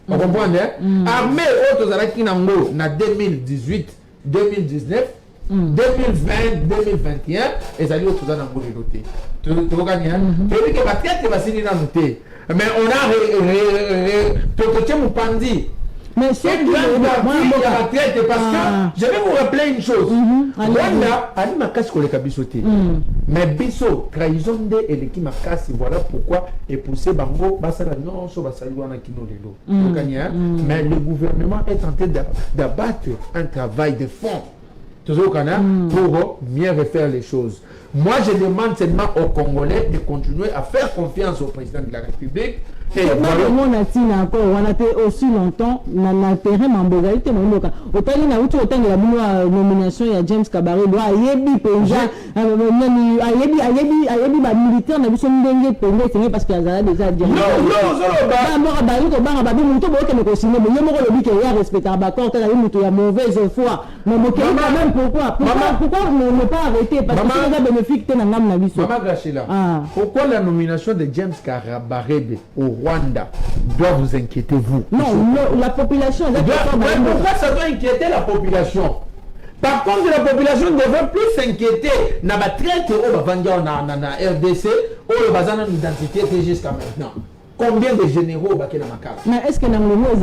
Vous comprenez? Armée autres zalaki nango na 2018, 2019, 2020, 2021 et ça lui autres dans nango reloté. Tu gagnes hein? Tu dis que peut-être va signer dans noté. Mais on a Totoche Moupandi. Mais c'est que parce que je vais vous rappeler une chose. Rwanda a dit ma casse pour les cabisotés. Mais biso trahison de et l'équipe ma casse, voilà pourquoi et poussé bango basala non so basaluana kino lelo. Mais le gouvernement est tenté d'abattre un travail de fond. Toujours pour mieux refaire les choses. Moi, je demande seulement aux Congolais de continuer à faire confiance au président de la République. Et on a encore, on a été aussi longtemps, on a terrain mambogalite, au temps où autant de la nomination, il y a James Kabaré, il y a Yebi Penja, Yebi militaire, on a vu son dengue Penja, c'est parce qu'il y a déjà dit. Non, mauvaise foi. Mais pourquoi ne pas arrêter? Parce que ça bénéfique de Maman Grachela, pourquoi la nomination de James Kabaré au Rwanda doit vous inquiéter, vous? Non, la population. Pourquoi ça doit inquiéter la population? Par contre, la population devrait plus s'inquiéter. N'a pas traité au RDC, au bazan d'identité jusqu'à maintenant. Combien de généraux bakena makala? Mais est-ce que dans le mot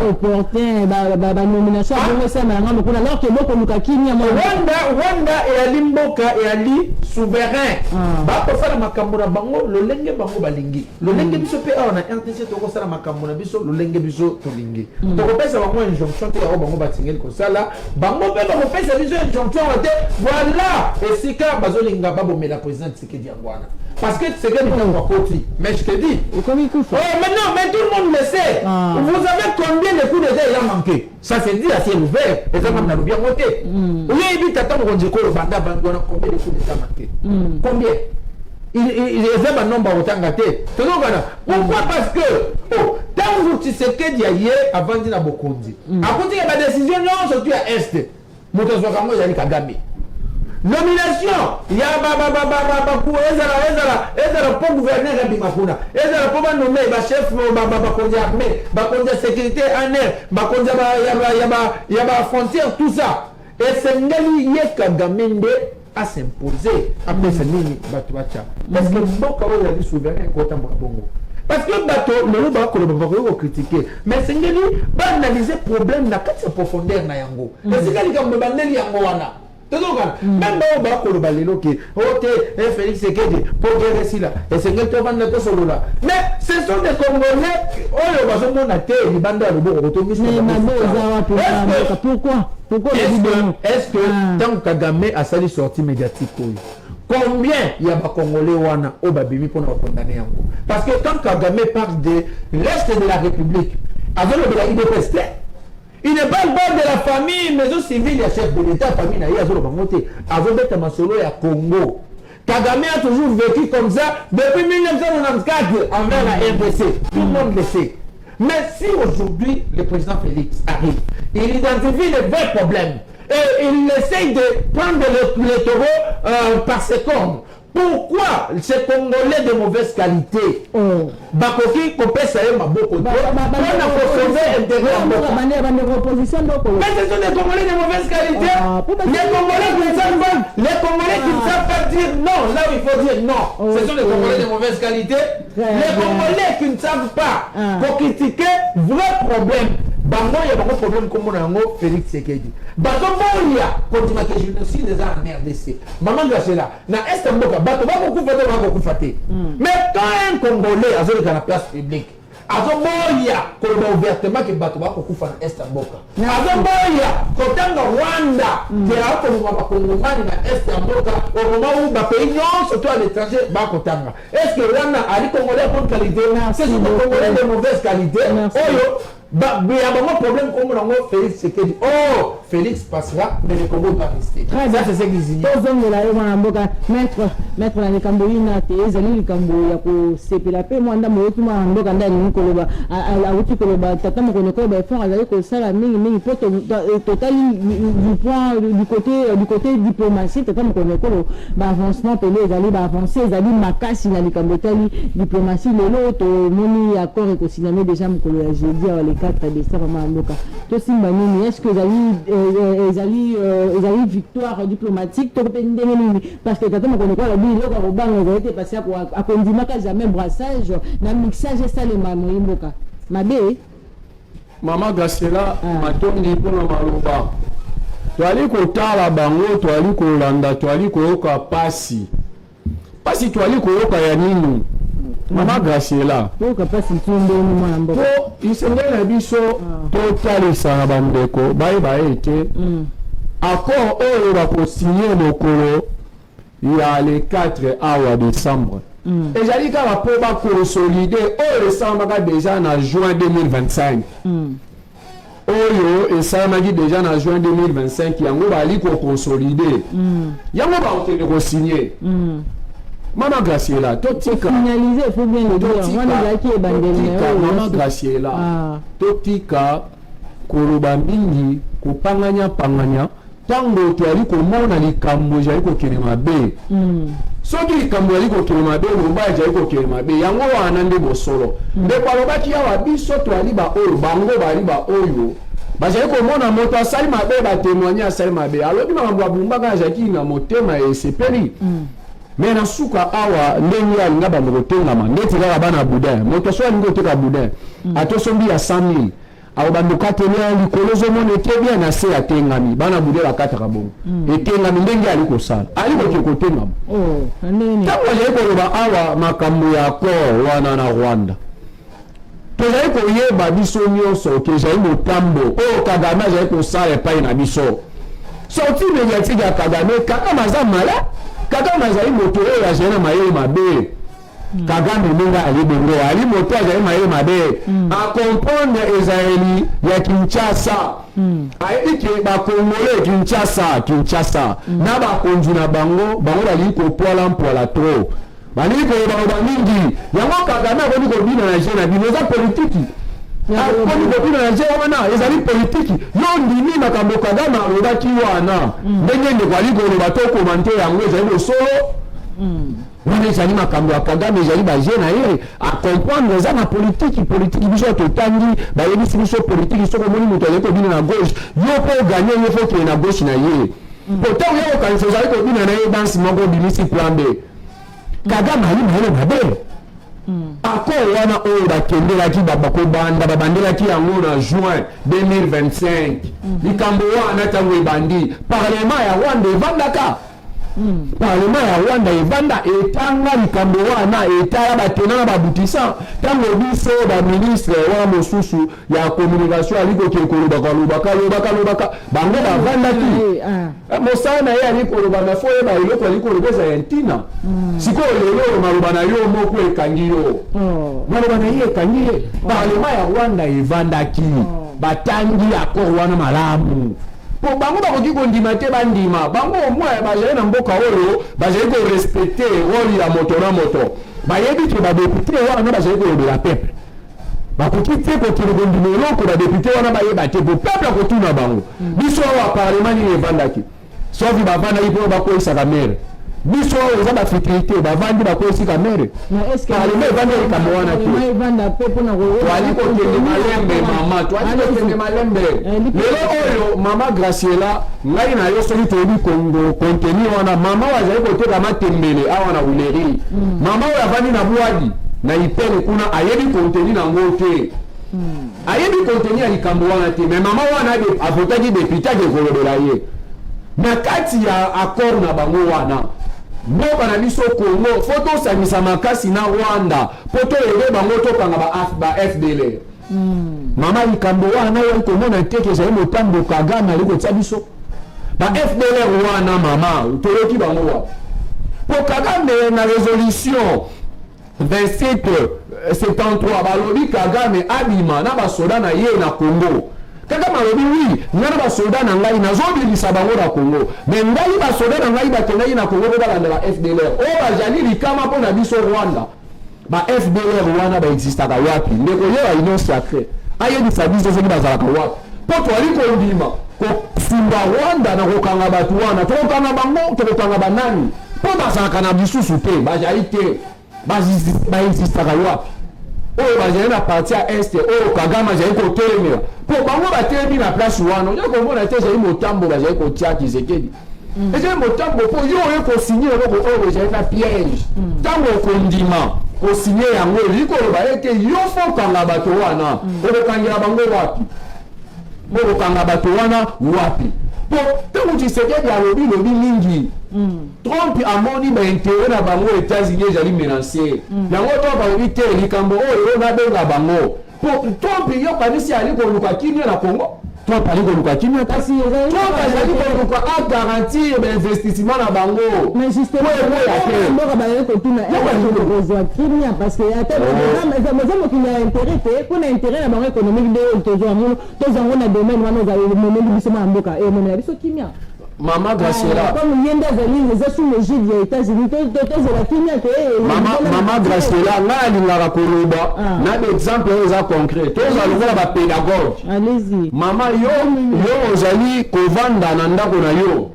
opportun la nomination alors que beaucoup mukakini Rwanda et Ali Mboka et Ali souverain ba ko sala makambo na bango lolenge bango balingi lolenge biso pe on a RTC to ko sala makambo na biso lolenge biso to lingi to ko pesa bango injonction te bango batingeli ko sala bango pe ba ko pesa biso injonction te voilà et sika bazolinga babomela président Tshisekedi Angwana parce que c'est que nous avons côté. Mais je te dis. Oh, maintenant, mais tout le monde le sait. Vous avez combien de coups d'État il a manqué? Ça s'est dit à ciel ouvert. Et ça m'a bien monté. Oui, il dit attends, on dit que le banda bandona combien de coups d'État manqué? Combien? Il fait un nombre autant gâté. Pourquoi? Parce que tant que tu sais que Diaye avant de la Bokondi. À côté de la décision, non, surtout à Est. Moutazouakamo Yali Kagame. Nomination, il y a pour gouverneur à Bimakuna, pour nommer chef armée, sécurité en air, il y a frontière, tout ça. Et c'est Ngali Yekagamende à s'imposer après ce nini Batuacha. Parce que beaucoup de souverain côté Bongo. Parce que bateau, le loup va critiquer. Mais c'est Ngali va analyser le problème dans cette profondeur. Et c'est Ngali qui va analyser Yangoana. Même si balelo qui Félix Tshisekedi pour gérer cela et c'est que vendre tout solo là mais ce sont des Congolais pourquoi est-ce que tant Kagame a sali sortie médiatique combien il y a des Congolais wana au babimi pour nous condamner parce que quand Kagame parle de reste de la République avec le IDPS il n'est pas le bord de la famille, mais aussi civil, il y a chef de l'État, famille, il y a Azobeta Masolo et à Congo. Kagame a toujours vécu comme ça depuis 1994 envers la RDC. Tout le monde le sait. Mais si aujourd'hui le président Félix arrive, il identifie les vrais problèmes et il essaye de prendre les taureaux par ses cornes. Pourquoi ces Congolais de mauvaise qualité Bakoki Kopesa et Maboko on a conservé intérêt mais ce sont des Congolais de mauvaise qualité. Les Congolais qui ne savent pas dire non, là où il faut dire non. Ce sont des Congolais de mauvaise qualité. Les Congolais qui ne savent pas pour critiquer vrai problème. Bango il y a beaucoup de problèmes comme on a Félix Tshisekedi. Bato Bolia continue que génocide des en RDC. Maman Grachela, na Estamboka, bato va beaucoup fêter, va beaucoup fêter. Mais quand un Congolais a dans la place publique, azoboya koloba ouvertement ke bato bakokufa na este ya mboka azoboya kotanga Rwanda ke akoloma bakongomani na este ya mboka au moment où bapays nyonso to à l'étranger bakotanga. Est-ce que Rwanda ali congolais de bonne qualité? C'est des congolais de mauvaise qualité? Oyo il y a un problème comme Félix Tshisekedi. Oh, Félix passera, mais le Congo doit rester. Ça, c'est ce qu'ils disent. Maître la Camboyina, Tezali Cambo, Yako, Sepelape, Mwanda, Moutuma, Mboka, Nikoloba, à Outikoloba, Tata Mokonoko, fort avec ça, la mini total du point du côté diplomatie, Tata Mokonoko, avancement, Pelé, Zali, avancer, Zali, Makasi, la Cambotali, diplomatie, l'autre, Moni, accord et consigné déjà, Mokolo, j'ai dit, 4 décembre Mamboka. Tout Simba Nini, est-ce que ils allaient victoire diplomatique parce que quand on connaît pas la vie, ils ont été passés à Kondimaka jamais brassage, na mixage ça les Mamboka. Mabé Maman Graciela, matondi pona maloba. Toali kotala bango, toali kolanda, toali koyoka pasi. Pasi toali koyoka ya nini? Maman Graciela. Pour capacité de nous pour il s'engage biso total sana bambeko bye été accord on va pour signer mokolo il y a le 4 décembre et j'allais quand va pour consolider on le samba déjà en juin 2025 oyo et ça m'a dit déjà en juin 2025 yango bali ko consolider yango ba on signer Maman Graciela, totika finaliser, il faut bien le dire. Maman Graciela, totika koloba mingi kopanganya panganya tango toali komona likambo jali ko kelema be. Soki likambo jali ko kelema be, lomba jali ko kelema be. Yango wana nde bosolo. Nde palobaki ya wabiso toali ba oyo, bango bali ba oyo. Bajali komona moto asali mabe ba témoigner asali mabe. Alobi mambo abumbaka jaki na motema esepeli. Mais na suka awa ndenge alinga bando kotengama ndeti kaka bana boudin moto so alinga koteka boudin atosombi ya 100,000 awo bando katenia likolo zomona ete bien na se atengami bana boudin bakataka bongo etengami ndenge ali kosala ali kotengama tango azali koloba awa makambo ya accord wana na Rwanda tozali koyeba biso nyonso ke ezali motambo oyo Kagame azali kosala epai na biso sorti médiatique ya Kagame Kagame aza mala Kagame azali moto oyo azali na mayele mabe Kagame ndenge ali bongo ali moto azali mayele mabe a comprendre ezali ya Kinshasa ayebi ke bakongole Kinshasa na bakonzi na bango bali kopoala trop bali koyeba mingi yango Kagame akoni kobina na jena bino za politiki akoni kobina na jena wana ezali politiki yo ndimi makambo Kagame alobaki wana ndenge ndeko ali koloba to komante yango ezali bosolo wana ezali makambo ya Kagame ezali bajena ye a comprendre eza na politiki biso totangi bayebisi biso politiki soko omoni moto azali kobina na gauche yo mpo oganye ye fo okende na gauche na ye pourtant yo okanisa ozali kobina na ye danse moko obimisi plan B Kagame ali mayele mabe accord wana oyo bakendelaki babandelaki yango na juin 2025 likambo wana ntango ebandi parlement ya Rwanda evandaka parlement ya Rwanda evanda etanga likambo wana etala batena na babutisa ntango biso baministre wana mosusu ya communication aliko kolobaka bango bavandaki mosala na ye ali koloba na fo yeba eloko ali kolobeza ya ntina sikoyo lelo maloba na yo moko ekangi yo maloba na ye ekangi ye parlement ya Rwanda evandaki batangi accord wana malamu po bango bakoki kondima te bandima bango omwa bazali na mboka oyo bazali korespecte role ya moto na moto bayebi ke badepute wana bazali kolobela peuple bakoki te kokende kondima eloko badepute wana bayeba te po peuple akotuna bango biso awa parlement nini evandaki soki bavandaki mpo bakoyisaka mere biso eza bafikrité bavandi bakoyisika mere parlement evanda likambo wana te twali kokende malembe mama twali kokende malembe lelo oyo mama Graciela ngai na yo soki toyebi konteni wana mama oyo azali koteka matembele awa na uleri mama oyo avandi na bwadi na ipele kuna ayebi konteni nango te ayebi konteni ya likambo wana te me mama wana avotaki depute akekolobela ye na kati ya accord na bango wana mboka na biso Congo faut tosangisa makasi na Rwanda po toyebe bango tokanga ba FDLR. Mama likambo wana yo komona teke ezali motambo Kagame ali kotia biso ba FDLR wana mama toyoki bango wa po Kagame na résolution 2773 balobi Kagame abima na basoda na ye na Congo. Kagame alobi oui ngana basoda na ngai nazobilisa bango na Congo mais ngai basoda na ngai bakendaki na Congo po balanda ba FDLR oyo bajali likama mpo na biso Rwanda. Ba FDLR wana baexistaka wapi ndeko ye ba union sacrée ayebisa biso soki bazalaka wapi po toali kondima kofunga Rwanda na kokanga bato wana tokokanga bango tokokanga banani po bazalaka na bisusu te bajali te baexistaka wapi oyo bazali na parti ya este oyo Kagame azali kotelemela po bango batelemi na place wana oyo komona te ezali motambo bazali kotia Tshisekedi ezali motambo po yo oyo kosinye eloko oyo ezali na piège ntango okondima kosinye yango ezali koloba ete yo fo kanga bato wana okokangela bango wapi okokanga bato wana wapi po ntango Tshisekedi alobi mingi Trump amoni baintere na bango États-Unis ezali menacé yango to balobi te likambo oyo nabenga bango po Trump yo kanisi ali koluka kimia na Congo Trump ali koluka kimia kasi Trump ali koluka a garantir l'investissement na bango mais justement mboka baye kotuna ezwa kimia parce que ata mais qui a intérêt te ko na intérêt na bango économique de tozango na domaine wana ozali momeli biso na mboka e mona biso kimia. Mama Graciela comme yende azali sous l'égide des États-Unis tozela kimia te Mama Graciela nga alingaka koloba na exemple eza concret tozalongola ba pédagogue allez-y mama yo ozali kovanda na ndako na yo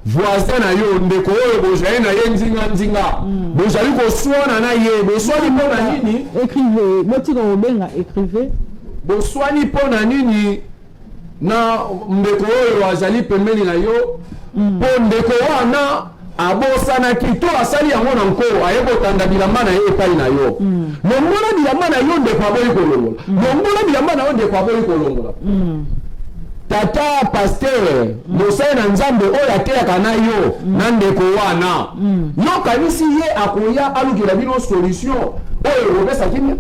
voisin na yo ndeko oyo bozali na ye nzinga bozali koswana na ye boswani mpo na nini écrivez botika obenga écrivez boswani mpo na nini na ndeko oyo azali pembeni na yo po ndeko wana abosanaki to asali yango na nkolo aye kotanda bilamba na ye epai na yo longola bilamba na yo ndeko aboyi kolongola longola bilamba na yo ndeko aboyi kolongola tata pasteur mosali na nzambe oyo ateyaka na yo na ndeko wana yo kanisi ye akoya alukela bino solution oyo ekopesa kimia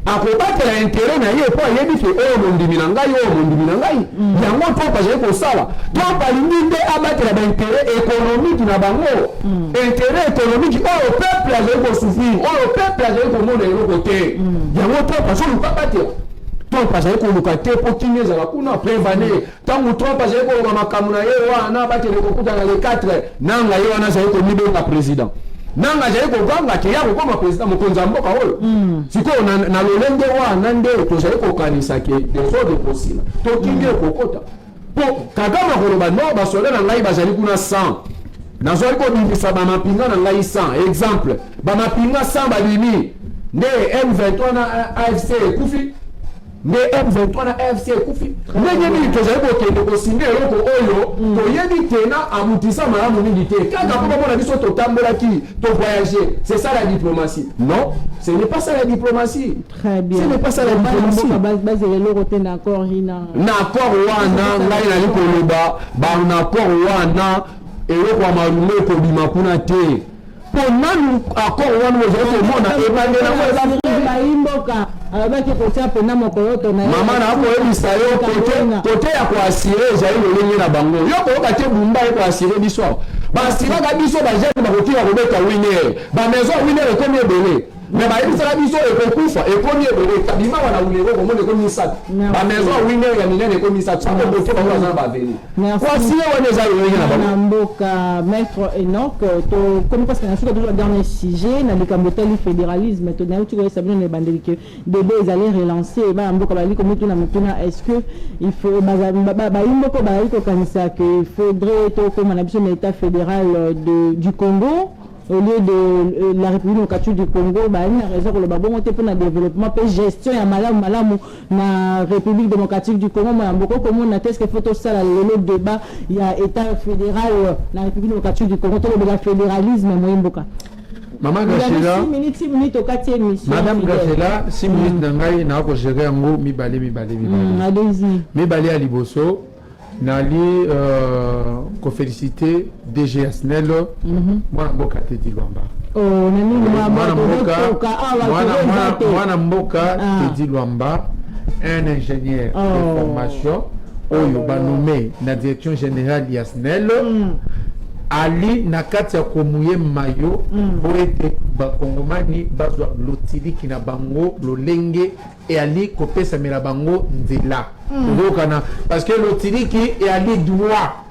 akobatela intérêt na ye po ayebi ke oyo mondimi na ngai oyo mondimi na ngai yango Trump azali kosala Trump alingi nde abatela baintérêt économique na bango intérêt économique oyo peuple azali kosouffrir oyo peuple azali komona eloko te yango Trump azoluka batela Trump azali koluka te po kini ezala kuna prévane ntango Trump azali koloba makambo na ye wana batela kokutana le 4 nanga ye wana azali komibenga président nanga azali koganga ke ya kokoma président mokonzi ya mboka oyo sikoyo na lolenge wana nde tozali kokanisa ke desordre kosila tokingi ekokota po Kagame akoloba no basoda na ngai bazali kuna 100 nazwali kobimisa bamapinga na ngai 100 exemple bamapinga 100 babimi nde M23 na AFC ekufi nde M23 na AFC ekufi ndenge nini tozali kokende kosinga eloko oyo toyebi te na amutisa malamu mingi te kaka mpo bomona biso totambolaki tovoyager c'est ça la diplomatie non ce n'est pas ça la diplomatie très bien ce n'est pas ça la diplomatie na accord wana ngai nali koloba na accord wana eloko ya marume ekobima kuna te po nanu accord wana ozali komona ebandela bayimboka alobaki kotia pena mokoloto na mama na akoyebisa yo kote ya koasire ezali lolenge na bango yo koyoka te bumba ye koasire biso baasiraka biso bajene bakotika kobeta winer bamaison ya winer ekomi ebele mais bayebisaka biso ekokufa ekomi ebele kabima wana winer okomona ekomi misato bamaison ya winer ya minene ekomi misato sako bote bango baza na baveni koasire wana eza lolenge na bango na mboka maître Enoch comme parce que na suka toujours dernier sujet na likambo tali fédéralisme to na uti ko sabino ne bandeli ke bébé ezali relancer ba mboka bali ko mutuna est-ce que il faut ba imboko ba iko kanisa que il faudrait to comme on a besoin de l'état fédéral du Congo au lieu de la République démocratique du Congo, il y a raison pour le développement et gestion ya malamu na République démocratique du Congo. Il y a beaucoup comme on a testé photo ça le débat il y a état fédéral la République démocratique du Congo tout le fédéralisme moyemboka. Maman Graciela, Madame Graciela, 6 minutes d'angai na ko gérer ngo mibale. Allez-y. Mibale à liboso. Nali ko féliciter DG Snell mwana mboka Teddy Luamba. Oh nani mwana mboka Teddy Luamba, un ingénieur de formation oyo nommé na direction générale ya Snell. Ali na kati ya komuye mayo po ete bakongomani bazwa lotiliki na bango lolenge e ali kopesamela bango nzela tozokana parce que lotiliki e ali droit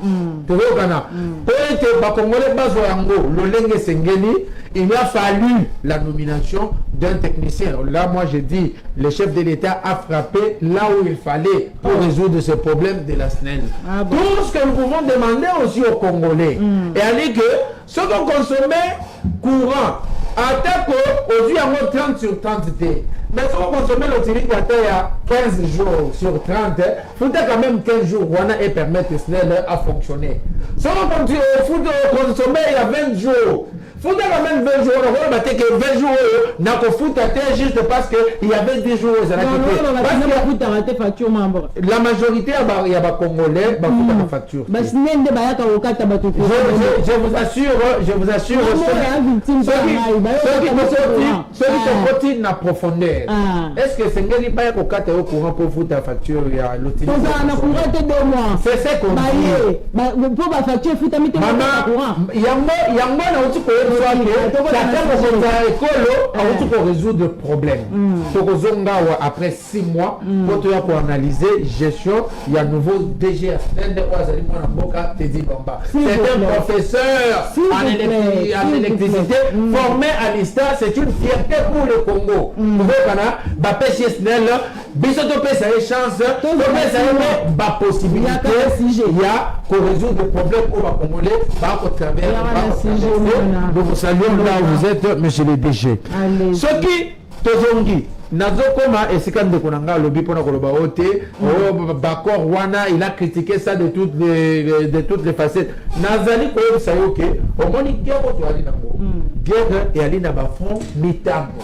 tozokana po ete bakongole bazwa yango lolenge sengeli. Il a fallu la nomination d'un technicien. Là, moi, je dis, le chef de l'État a frappé là où il fallait pour résoudre ce problème de la SNEL. Tout ce que nous pouvons demander aussi aux Congolais, et aller que ceux qui ont consommé courant, attaque aujourd'hui en 30 sur 30 T. Mais si on consomme l'autorité à 15 jours sur 30, il faut quand même 15 jours et permettre SNEL à fonctionner. Si on consommer il y a 20 jours, il faut quand même 20 jours, on va dire que 20 jours, n'a pas foutu juste parce qu'il y avait 10 jours. La majorité, il y a des Congolais qui font la facture. Je vous assure, ceux qui sont sortis dans la profondeur. Est-ce que c'est un peu au courant pour foutre la facture à l'autre? C'est ce qu'on dit. Pour la facture, il faut que il y a pour résoudre le problème. Après 6 mois, pour analyser gestion, il y a un nouveau DG. C'est un professeur en électricité formé à l'ISTA. C'est une fierté pour le Congo. Chance, possibilité, il y a pour résoudre le problème au Congolais par au travers. Nous vous saluons là où vous êtes, monsieur le DG. Ce qui tozongi nazokoma esika ndeko nanga lobi pona koloba ote bakor wana il a critiqué ça de toutes les facettes. Nazali ko sayo ke omoni guerre to ali nango guerre et ali na ba front mitambo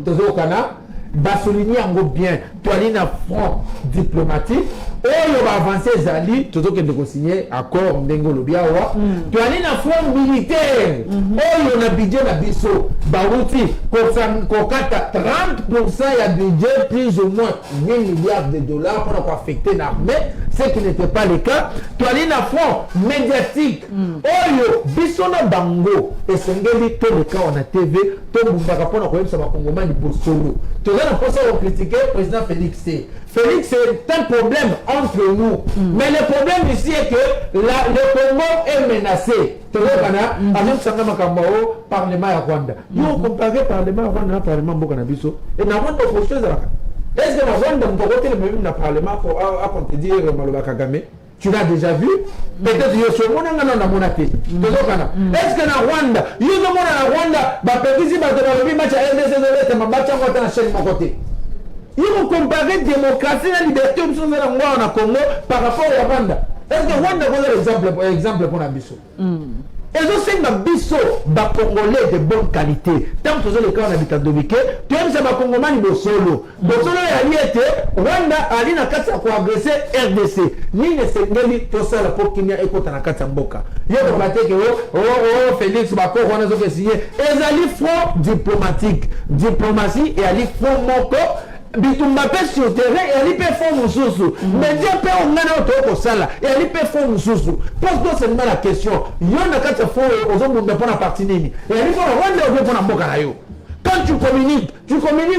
tozokana ba souligner yango bien to ali na front diplomatique. Oyo va avancer zali toto ke ndeko signer accord ndengo lobiawa to ali na front militaire oyo na budget na biso baruti ko kata 30% ya budget plus ou moins 1 milliard de dollars pour affecter l'armée, ce qui n'était pas le cas. To ali na front médiatique oyo biso na bango esengeli to le cas on a TV to mbaka pona ko yebisa ba kongomani bosolo to na posa au critiquer président Félix. Félix, c'est un problème entre nous. Mais le problème ici est que le Congo est menacé. Parlement à Rwanda. Nous comparons Parlement à Rwanda Parlement Bokanabiso. Et nous avons d'autres choses. Est-ce que Rwanda, nous avons le Parlement à te dire Kagame? Tu l'as déjà vu? Peut-être que je suis est-ce que na Rwanda, il y a Rwanda, il faut comparer démocratie et liberté au Congo par rapport à Rwanda. Est-ce que Rwanda est un exemple pour la Bisso? Et je sais que Bisso, les Congolais de bonne qualité. Tant que les cas on habite à Dominique, tu aimes ça, Congomani de solo. Le solo est allié, Rwanda a dit pour agresser RDC. Ni ne sait pas tout ça pour qu'il y ait écoute à la Katsamboka. Il y a des batailles que Félix Bako, Rwanda a signé. Et ils allaient front diplomatique. Diplomatie et allaient front moko. Bitumba pe sur terrain et elle peut faire mon sousou. Mais Dieu peut en gagner autre sala et elle peut faire mon sousou. Pose-toi seulement la question. Il y a quatre fois aux hommes de la partie nini. Et elle peut rendre au point à Mokarayo. Quand tu communiques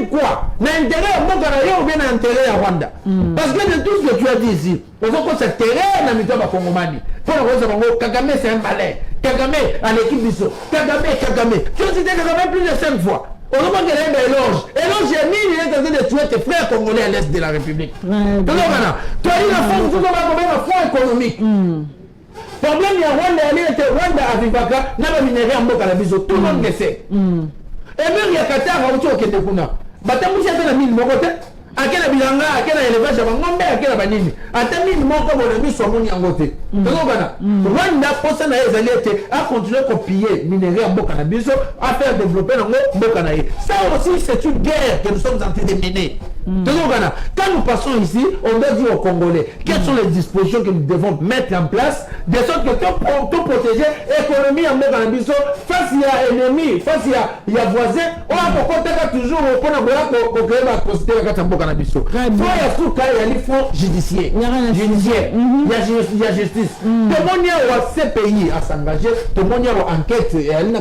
quoi? L'intérêt à Mokarayo ou bien l'intérêt à Rwanda? Parce que de tout ce que tu as dit ici, aux hommes c'est terrain à l'amitié à Congomani. Pour le reste, Kagame c'est un balai. Kagame à l'équipe Bisso. Kagame. Tu as cité Kagame plus de 5 fois. On va dire éloge. Éloge, il est en train de tuer tes frères congolais à l'est de la République. Tu as dit la forme, tu vas fonds économique. Problème, il y a Rwanda à Vivaka, n'a pas minéré en Bokalabiso, tout le monde le sait. Et même il y a Qatar, on va dire que Batamouchi a la mine, mon côté. À quel bilanga, à quel élevage, à Mangombe, à quel banini. À ta mine, mon comme on a mis sur mon yangoté. Rwanda, pour ça, a continué à copier minerai en Bokanabiso, à faire développer dans Bokanaï. Ça aussi, c'est une guerre que nous sommes en train de mener. Quand nous passons ici, on doit dire aux Congolais quelles sont les dispositions que nous devons mettre en place de sorte que tout protéger l'économie en Mokanabiso face à l'ennemi, face à voisin. On a toujours au Mokanabiso. Il y a les fonds judiciaires. Il y a justice. Tout le monde a ces pays à s'engager, tout le monde a enquête et à de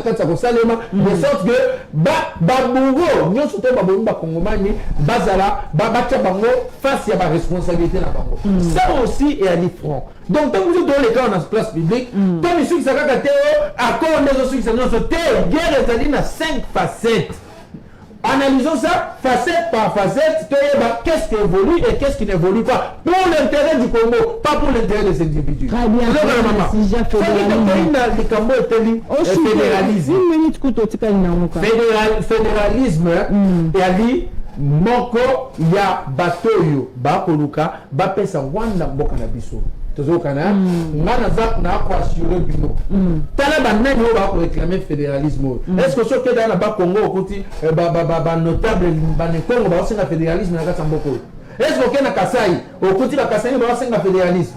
sorte que Babougo, nous sommes Babougo, Congomani, Bazala, Babacha Bango, face à la responsabilité là Bango. Ça aussi est à l'IFRON. Donc, tant que vous êtes dans les cas en place publique, tant que vous êtes dans le cas à quoi on est aussi, guerre est à 5 facettes. Analysons ça facette par facette, qu'est-ce qui évolue et qu'est-ce qui n'évolue pas pour l'intérêt du Congo, pas pour l'intérêt des individus. Très bien. Fédéralisme, et moko ya batoyo bakoluka bapesa wanda mboka na biso. Tozokana ngana za na ko assurer bino tala banani o ba ko réclamer fédéralisme. Est-ce que ce que dans ba Congo côté ba notable ba ne Congo ba senga fédéralisme na kata mboko? Est-ce que na Kasai au côté la Kasai ba senga fédéralisme?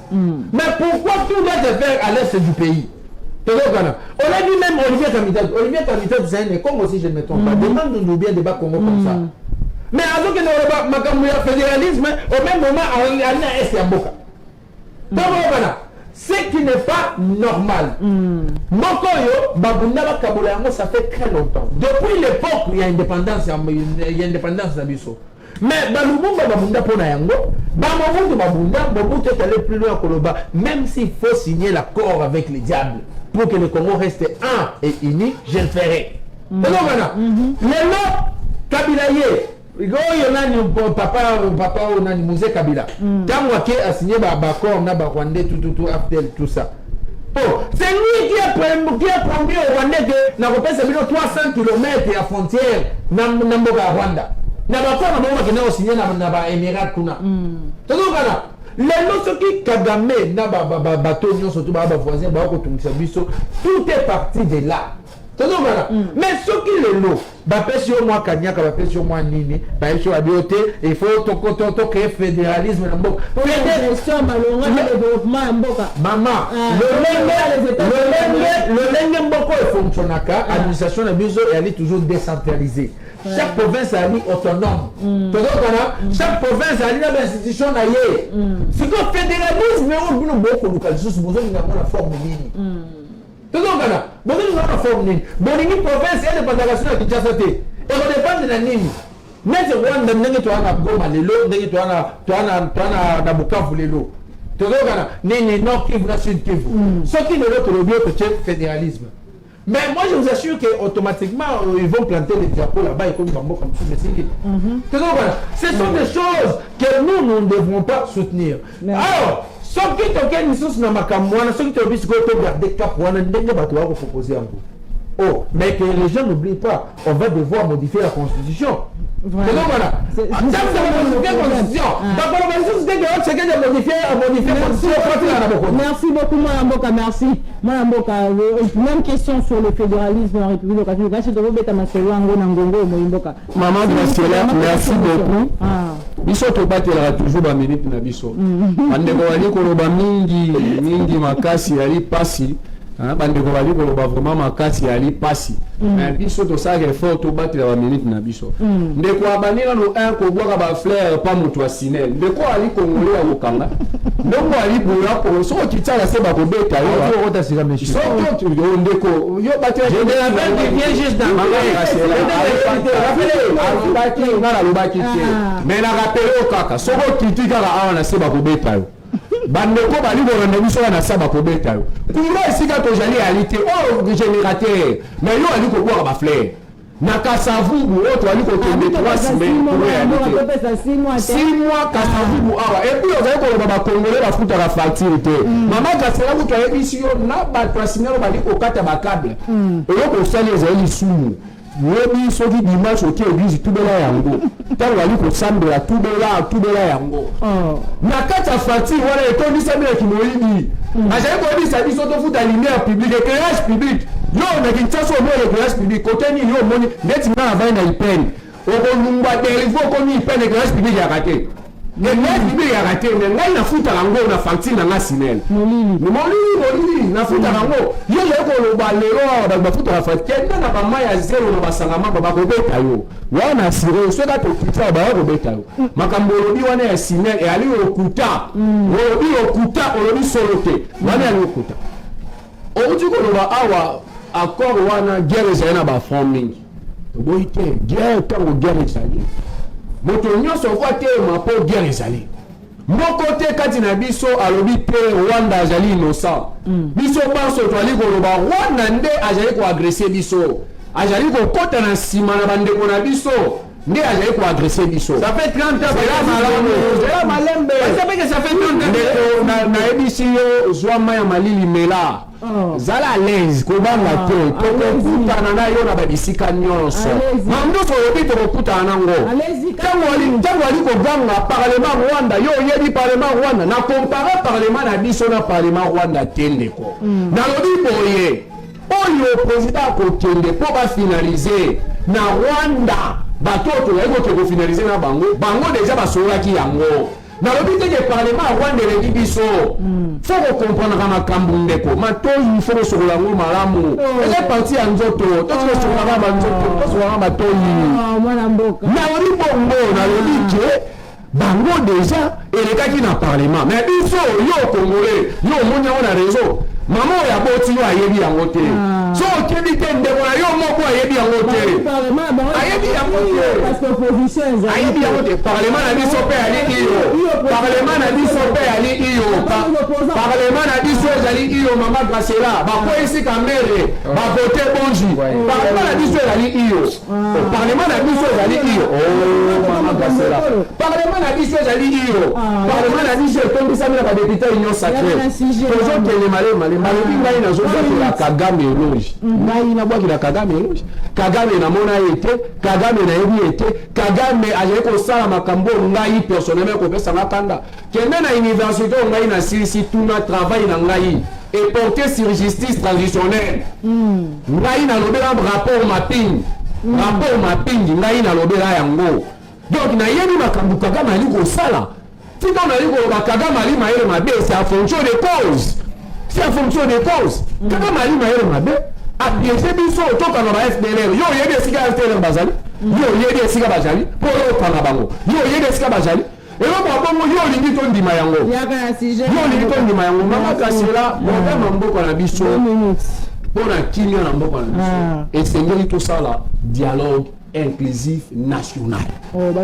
Mais pourquoi tout doit se faire à l'est du pays? Tozokana on a dit même Olivier Kamita c'est un Congo si je ne me trompe pas demande-nous bien débat Congo comme ça. Mais avant que nous makamou ya fédéralisme au même moment on a est Mboka. Ce qui n'est pas normal. Mokoyo, Babunda Kabola, ça fait très longtemps. Depuis l'époque, il y a indépendance, d'Abisso. Mais Balumumba Babunda Ponayango, Babunda, Babunda est allé plus loin que le bas, même s'il faut signer l'accord avec les diables pour que le Congo reste un et uni, je le ferai. Les lots Kabilaye. Papa on Mouze Kabila. Tamwake a signé Babakor, Nabarwande, tout ça. Oh, c'est lui qui a promis au Rwandais que n'a pas 300 km à frontière Namboga Rwanda. Nabakor n'a pas signé Naba Émirat Kuna. Donc les noms qui Kagame n'a pas bateau, surtout Baba voisin, tout est parti de là. Mais ce qui le lot, sur moi Kanyaka, sur moi Nini, sur la beauté, il faut créer fédéralisme. Maman, le Mboko fonctionnaka, l'administration de Biso elle est toujours décentralisée. Chaque province a dit autonome. Chaque province a dit l'institution ailleurs. C'est que le fédéralisme, on a beaucoup de localisations, nous avons la forme Nini. Bonini province et indépendance à Kinshasa te. Et on dépend de la Nini. Mais c'est Rwanda ndenge to ana Goma lelo, ndenge to ana na Bukavu lelo. Tozokana Nini Nord Kivu na Sud Kivu. Ce qui est l'autre le fédéralisme. Mais moi je vous assure que automatiquement ils vont planter les drapeaux là-bas et comme Bambo comme ça. Ce sont des choses que nous ne devrons pas soutenir. Alors ceux qui toquent une source dans ma camoine, ceux qui te disent que tu gardes des caps, on a des débats qui vont proposer en vous. Oh, mais que les gens n'oublient pas, on va devoir modifier la constitution. Voilà. C'est la constitution. Merci beaucoup, Mme Mboka. Merci. Mme Mboka, même question sur le fédéralisme en République de Maman Graciela, merci beaucoup. Biso to batela toujours ba minute na biso. Bandeko bali koloba mingi makasi ali pasi. Bandeko bali koloba vraiment makasi ali pasi. Mais biso to ça effort to batela ba minute na biso. Ndeko abanira no un ko boka ba fleur pas mutu asinel. Ndeko ali kongolé ya kokanga. Ndeko ali boya ko so kitala se ba ko beta yo. Yo ota sika meshi. So to ndeko yo batela. Je ne rappelle que bien juste dans mais la rappelé au kaka soko kiti kaka awa na se bakobeta yo bandeko bali kolanda biso wana sa bakobeta yo kuna esika tozali alite o générateur mais yo ali kobwaka bafleur na Kasavubu oyo ali kokende 3 semaines pour ya 6 mois Kasavubu awa et puis ozali koloba bakongole bafutaka facture te mama Kasela kutu ayebisi yo na bato asignalo bali kokata bakable oyo kosala ezali lisumu Webi soki dimanche oki église tubela yango. Tango ali ko sambela tubela yango. Na kati ya fati wala etondi sambela kimoyini. Ajaye ko di sabi soto futa lumière publique éclairage public. Yo na Kinshasa mo éclairage public côté ni yo moni net na va na ipeni. okolungwa derivo okomi pene grâce publique ya raté grâce publique ya raté mais ngai nafuta yango na facture na nga sinel molili nafuta yango yo yekoloba lelo bafuta la facture kende na bama ya zero na basangama bakobeta yo wana asire soka tokita bakobeta yo makambo olobi wana ya sinel e ali okuta olobi solo te wana ali okuta outi koloba awa accord wana guerre ezali na bafront mingi toboyi te guerre ntango guerre ezali moto nyonso okwa te mapo guerre ezali moko te kati na biso alobi te Rwanda azali innocent biso banso toali koloba Rwanda nde azali koagrese biso azali kokota na nsima na bandeko na biso nde azali koagrese biso ça fait 30 ans zela malembe ça fait 30 ans nayebisi yo zwa mai ya malili mela zala à l'aise kobanga te tokokutana na yo na babisika nyonso mandoso olobi tokokutana nango ntango ali koganga parlement Rwanda yo oyebi parlement Rwanda na compare parlement na biso na parlement Rwanda te ndeko nalobi boye oyo président akokende mpo bafinalize na Rwanda bato toyei koke kofinalize na bango deja basololaki yango nalobi teke parlement Rwanda elengi biso fo kokomprendre makambo ndeko matoyi fo kosokola yango malamu eza parti ya nzoto tosokolaka banzoto tosokolaka matoyi nalobi bongo nalobi ke bango deja elekaki na parlement mais biso yo congolais yo omoni yango na réseau mama oyo aboti yo ayebi yango te so okebi te ndeko na yo moko ayebi yango te ayebi yango te parlement na biso mpe ali iyo parlement na biso mpe ali iyo parlement na biso ezali iyo mama Gracela bakweyisi kamere bavote bonji parlement na biso ezali iyo parlement na biso ezali iyo mama Gracela parlement na biso ezali iyo parlement na biso etombisami na badepute union sacré tozokende malema malobi ngai nazobwakela Kagame eloge ngai nabwakela Kagame eloge Kagame namona ye te Kagame nayebi ye te Kagame azali kosala makambo ngai personnellement kopesanga kanda kende na université ngai nasilisi tuna travail na ngai et porter sur justice transitionnelle ngai nalobela rapport mapping ngai nalobela yango donc nayebi makambo Kagame ali kosala tika nali koloba Kagame ali mayele mabe c'est en fonction des causes. C'est en fonction des causes. Kagame ali mayele mabe apiese biso otokana ba FDLR yo yebi esika FDLR bazali yo yebi esika bazali po yo panga bango yo yebi esika bazali elo babongo yo lingi to ndima yango yo lingi to ndima yango mama Gracela modema mboko na biso pona kimia na mboko na biso esengeli tosala dialogue inclusif national. Foto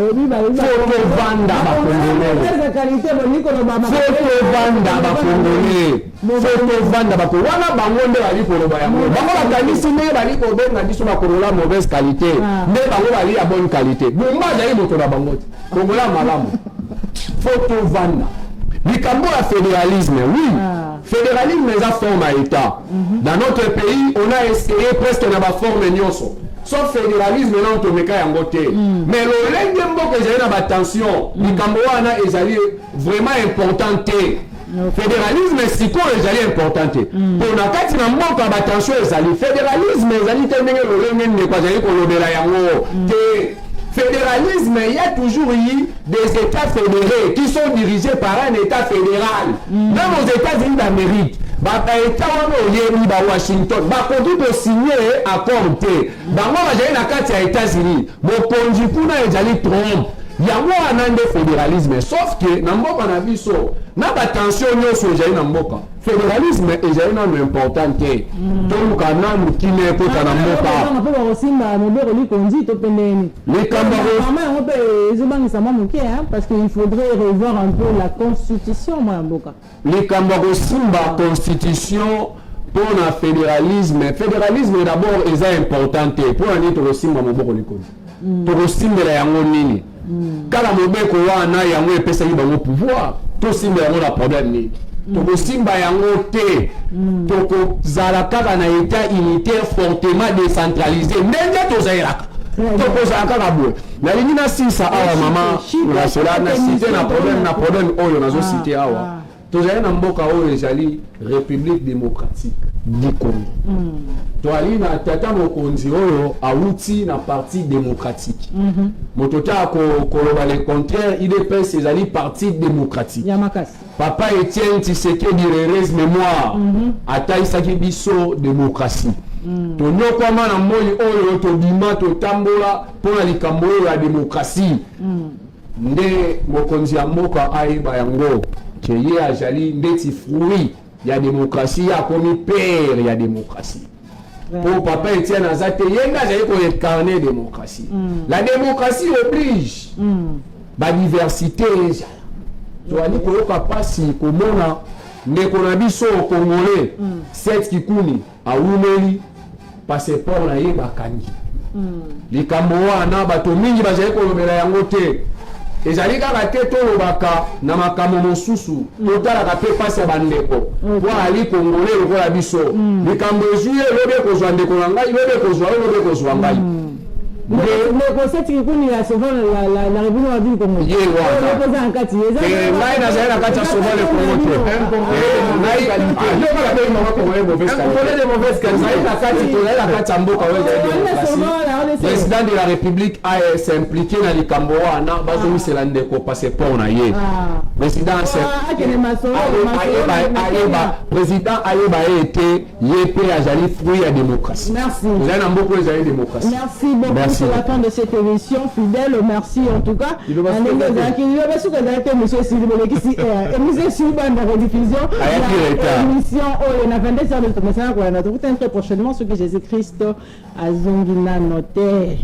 vanda bakongolais. Wana bangonde bali koloba yango. Bango bakanisi ne bali kobenga biso bakolola mauvaise qualité. Ne bango bali ya bonne qualité. Bomba jali moto na bango. Kongola malamu. Foto vanda. Likambo ya fédéralisme, oui. Fédéralisme est une forme à État. Dans notre pays, on a essayé presque na ba forme nyonso. Sauf fédéralisme là on te met qu'à côté. Mais le lenge mboka ezali na ba tension, likambo wana ezali vraiment important te. Fédéralisme siko ezali important te. Pour na kati na mboka ba tension ezali fédéralisme ezali te ndenge le lenge ndeko ezali kolobela yango te. Fédéralisme, il y a toujours eu des États fédérés qui sont dirigés par un État fédéral. Même aux États-Unis d'Amérique, Washington, ils signé accord. Dans les États-Unis, Trump. Il y a un fédéralisme, sauf que dans le pays, il y a attention à mboka. Fédéralisme est un important. Donc, qui n'est pas parce qu'il faudrait revoir un peu la constitution. Les Cambaro Simba constitution pour le fédéralisme. Le fédéralisme d'abord est important pour un Simba Moboko Likoni. Pour le Simba Yangonini. Kala Mobeko wana yango epesa yi bango pouvoir. To Simba yango la problème ni. Toko Simba yango te. Toko zala kaka na état unitaire fortement décentralisé. Ndenge to zairaka. Toko zala kaka boue. Na linina sisa awa mama Gracela na cité na problème oyo nazo cité awa. tozali na mboka oyo ezali république démocratique du Congo. Toali na tata mokonzi oyo awuti na parti démocratique. Moto ta koloba le contraire, IDPS ezali parti démocratique. Yamakasi. Papa Etienne Tshisekedi Rerez mémoire ataisaki biso démocratie. Tonyokama na moi oyo tobima totambola mpona likambo oyo ya démocratie. Nde mokonzi ya mboka ayeba yango ke ye azali ndeti fruit ya démocratie ya komi père ya démocratie. Pour papa Etienne azate yenga azali ko incarner démocratie. La démocratie oblige ba diversité ezala. Toali koyoka pasi komona ndeko na biso congolais set kikuni awumeli passeport na ye bakangi. Likambo wana bato mingi bazali kolobela yango te. Ezali kaka te tolobaka na makambo mosusu totalaka mpe pasi ya bandeko po ali congolais lokola biso likambo ezwi elobi ekozwa ndeko na ngai lobi ekozwa yo lobi ekozwa ngai ndeko seti kikuni ya souvent la république du Congo ye wana ngai nazali na kati ya souvent le Congo te tozali na kati ya mboka oyo ezali président de la république s'est impliqué na likambo wana bazomisela ndeko passeport na ye président ayeba ete ye mpe azali fruit ya démocratie ezali na mboka oyo ezali démocratie. Merci beaucoup. C'est la fin de cette émission fidèle. Merci en tout cas. Émission très prochainement ce que Jésus-Christ a zongina noté.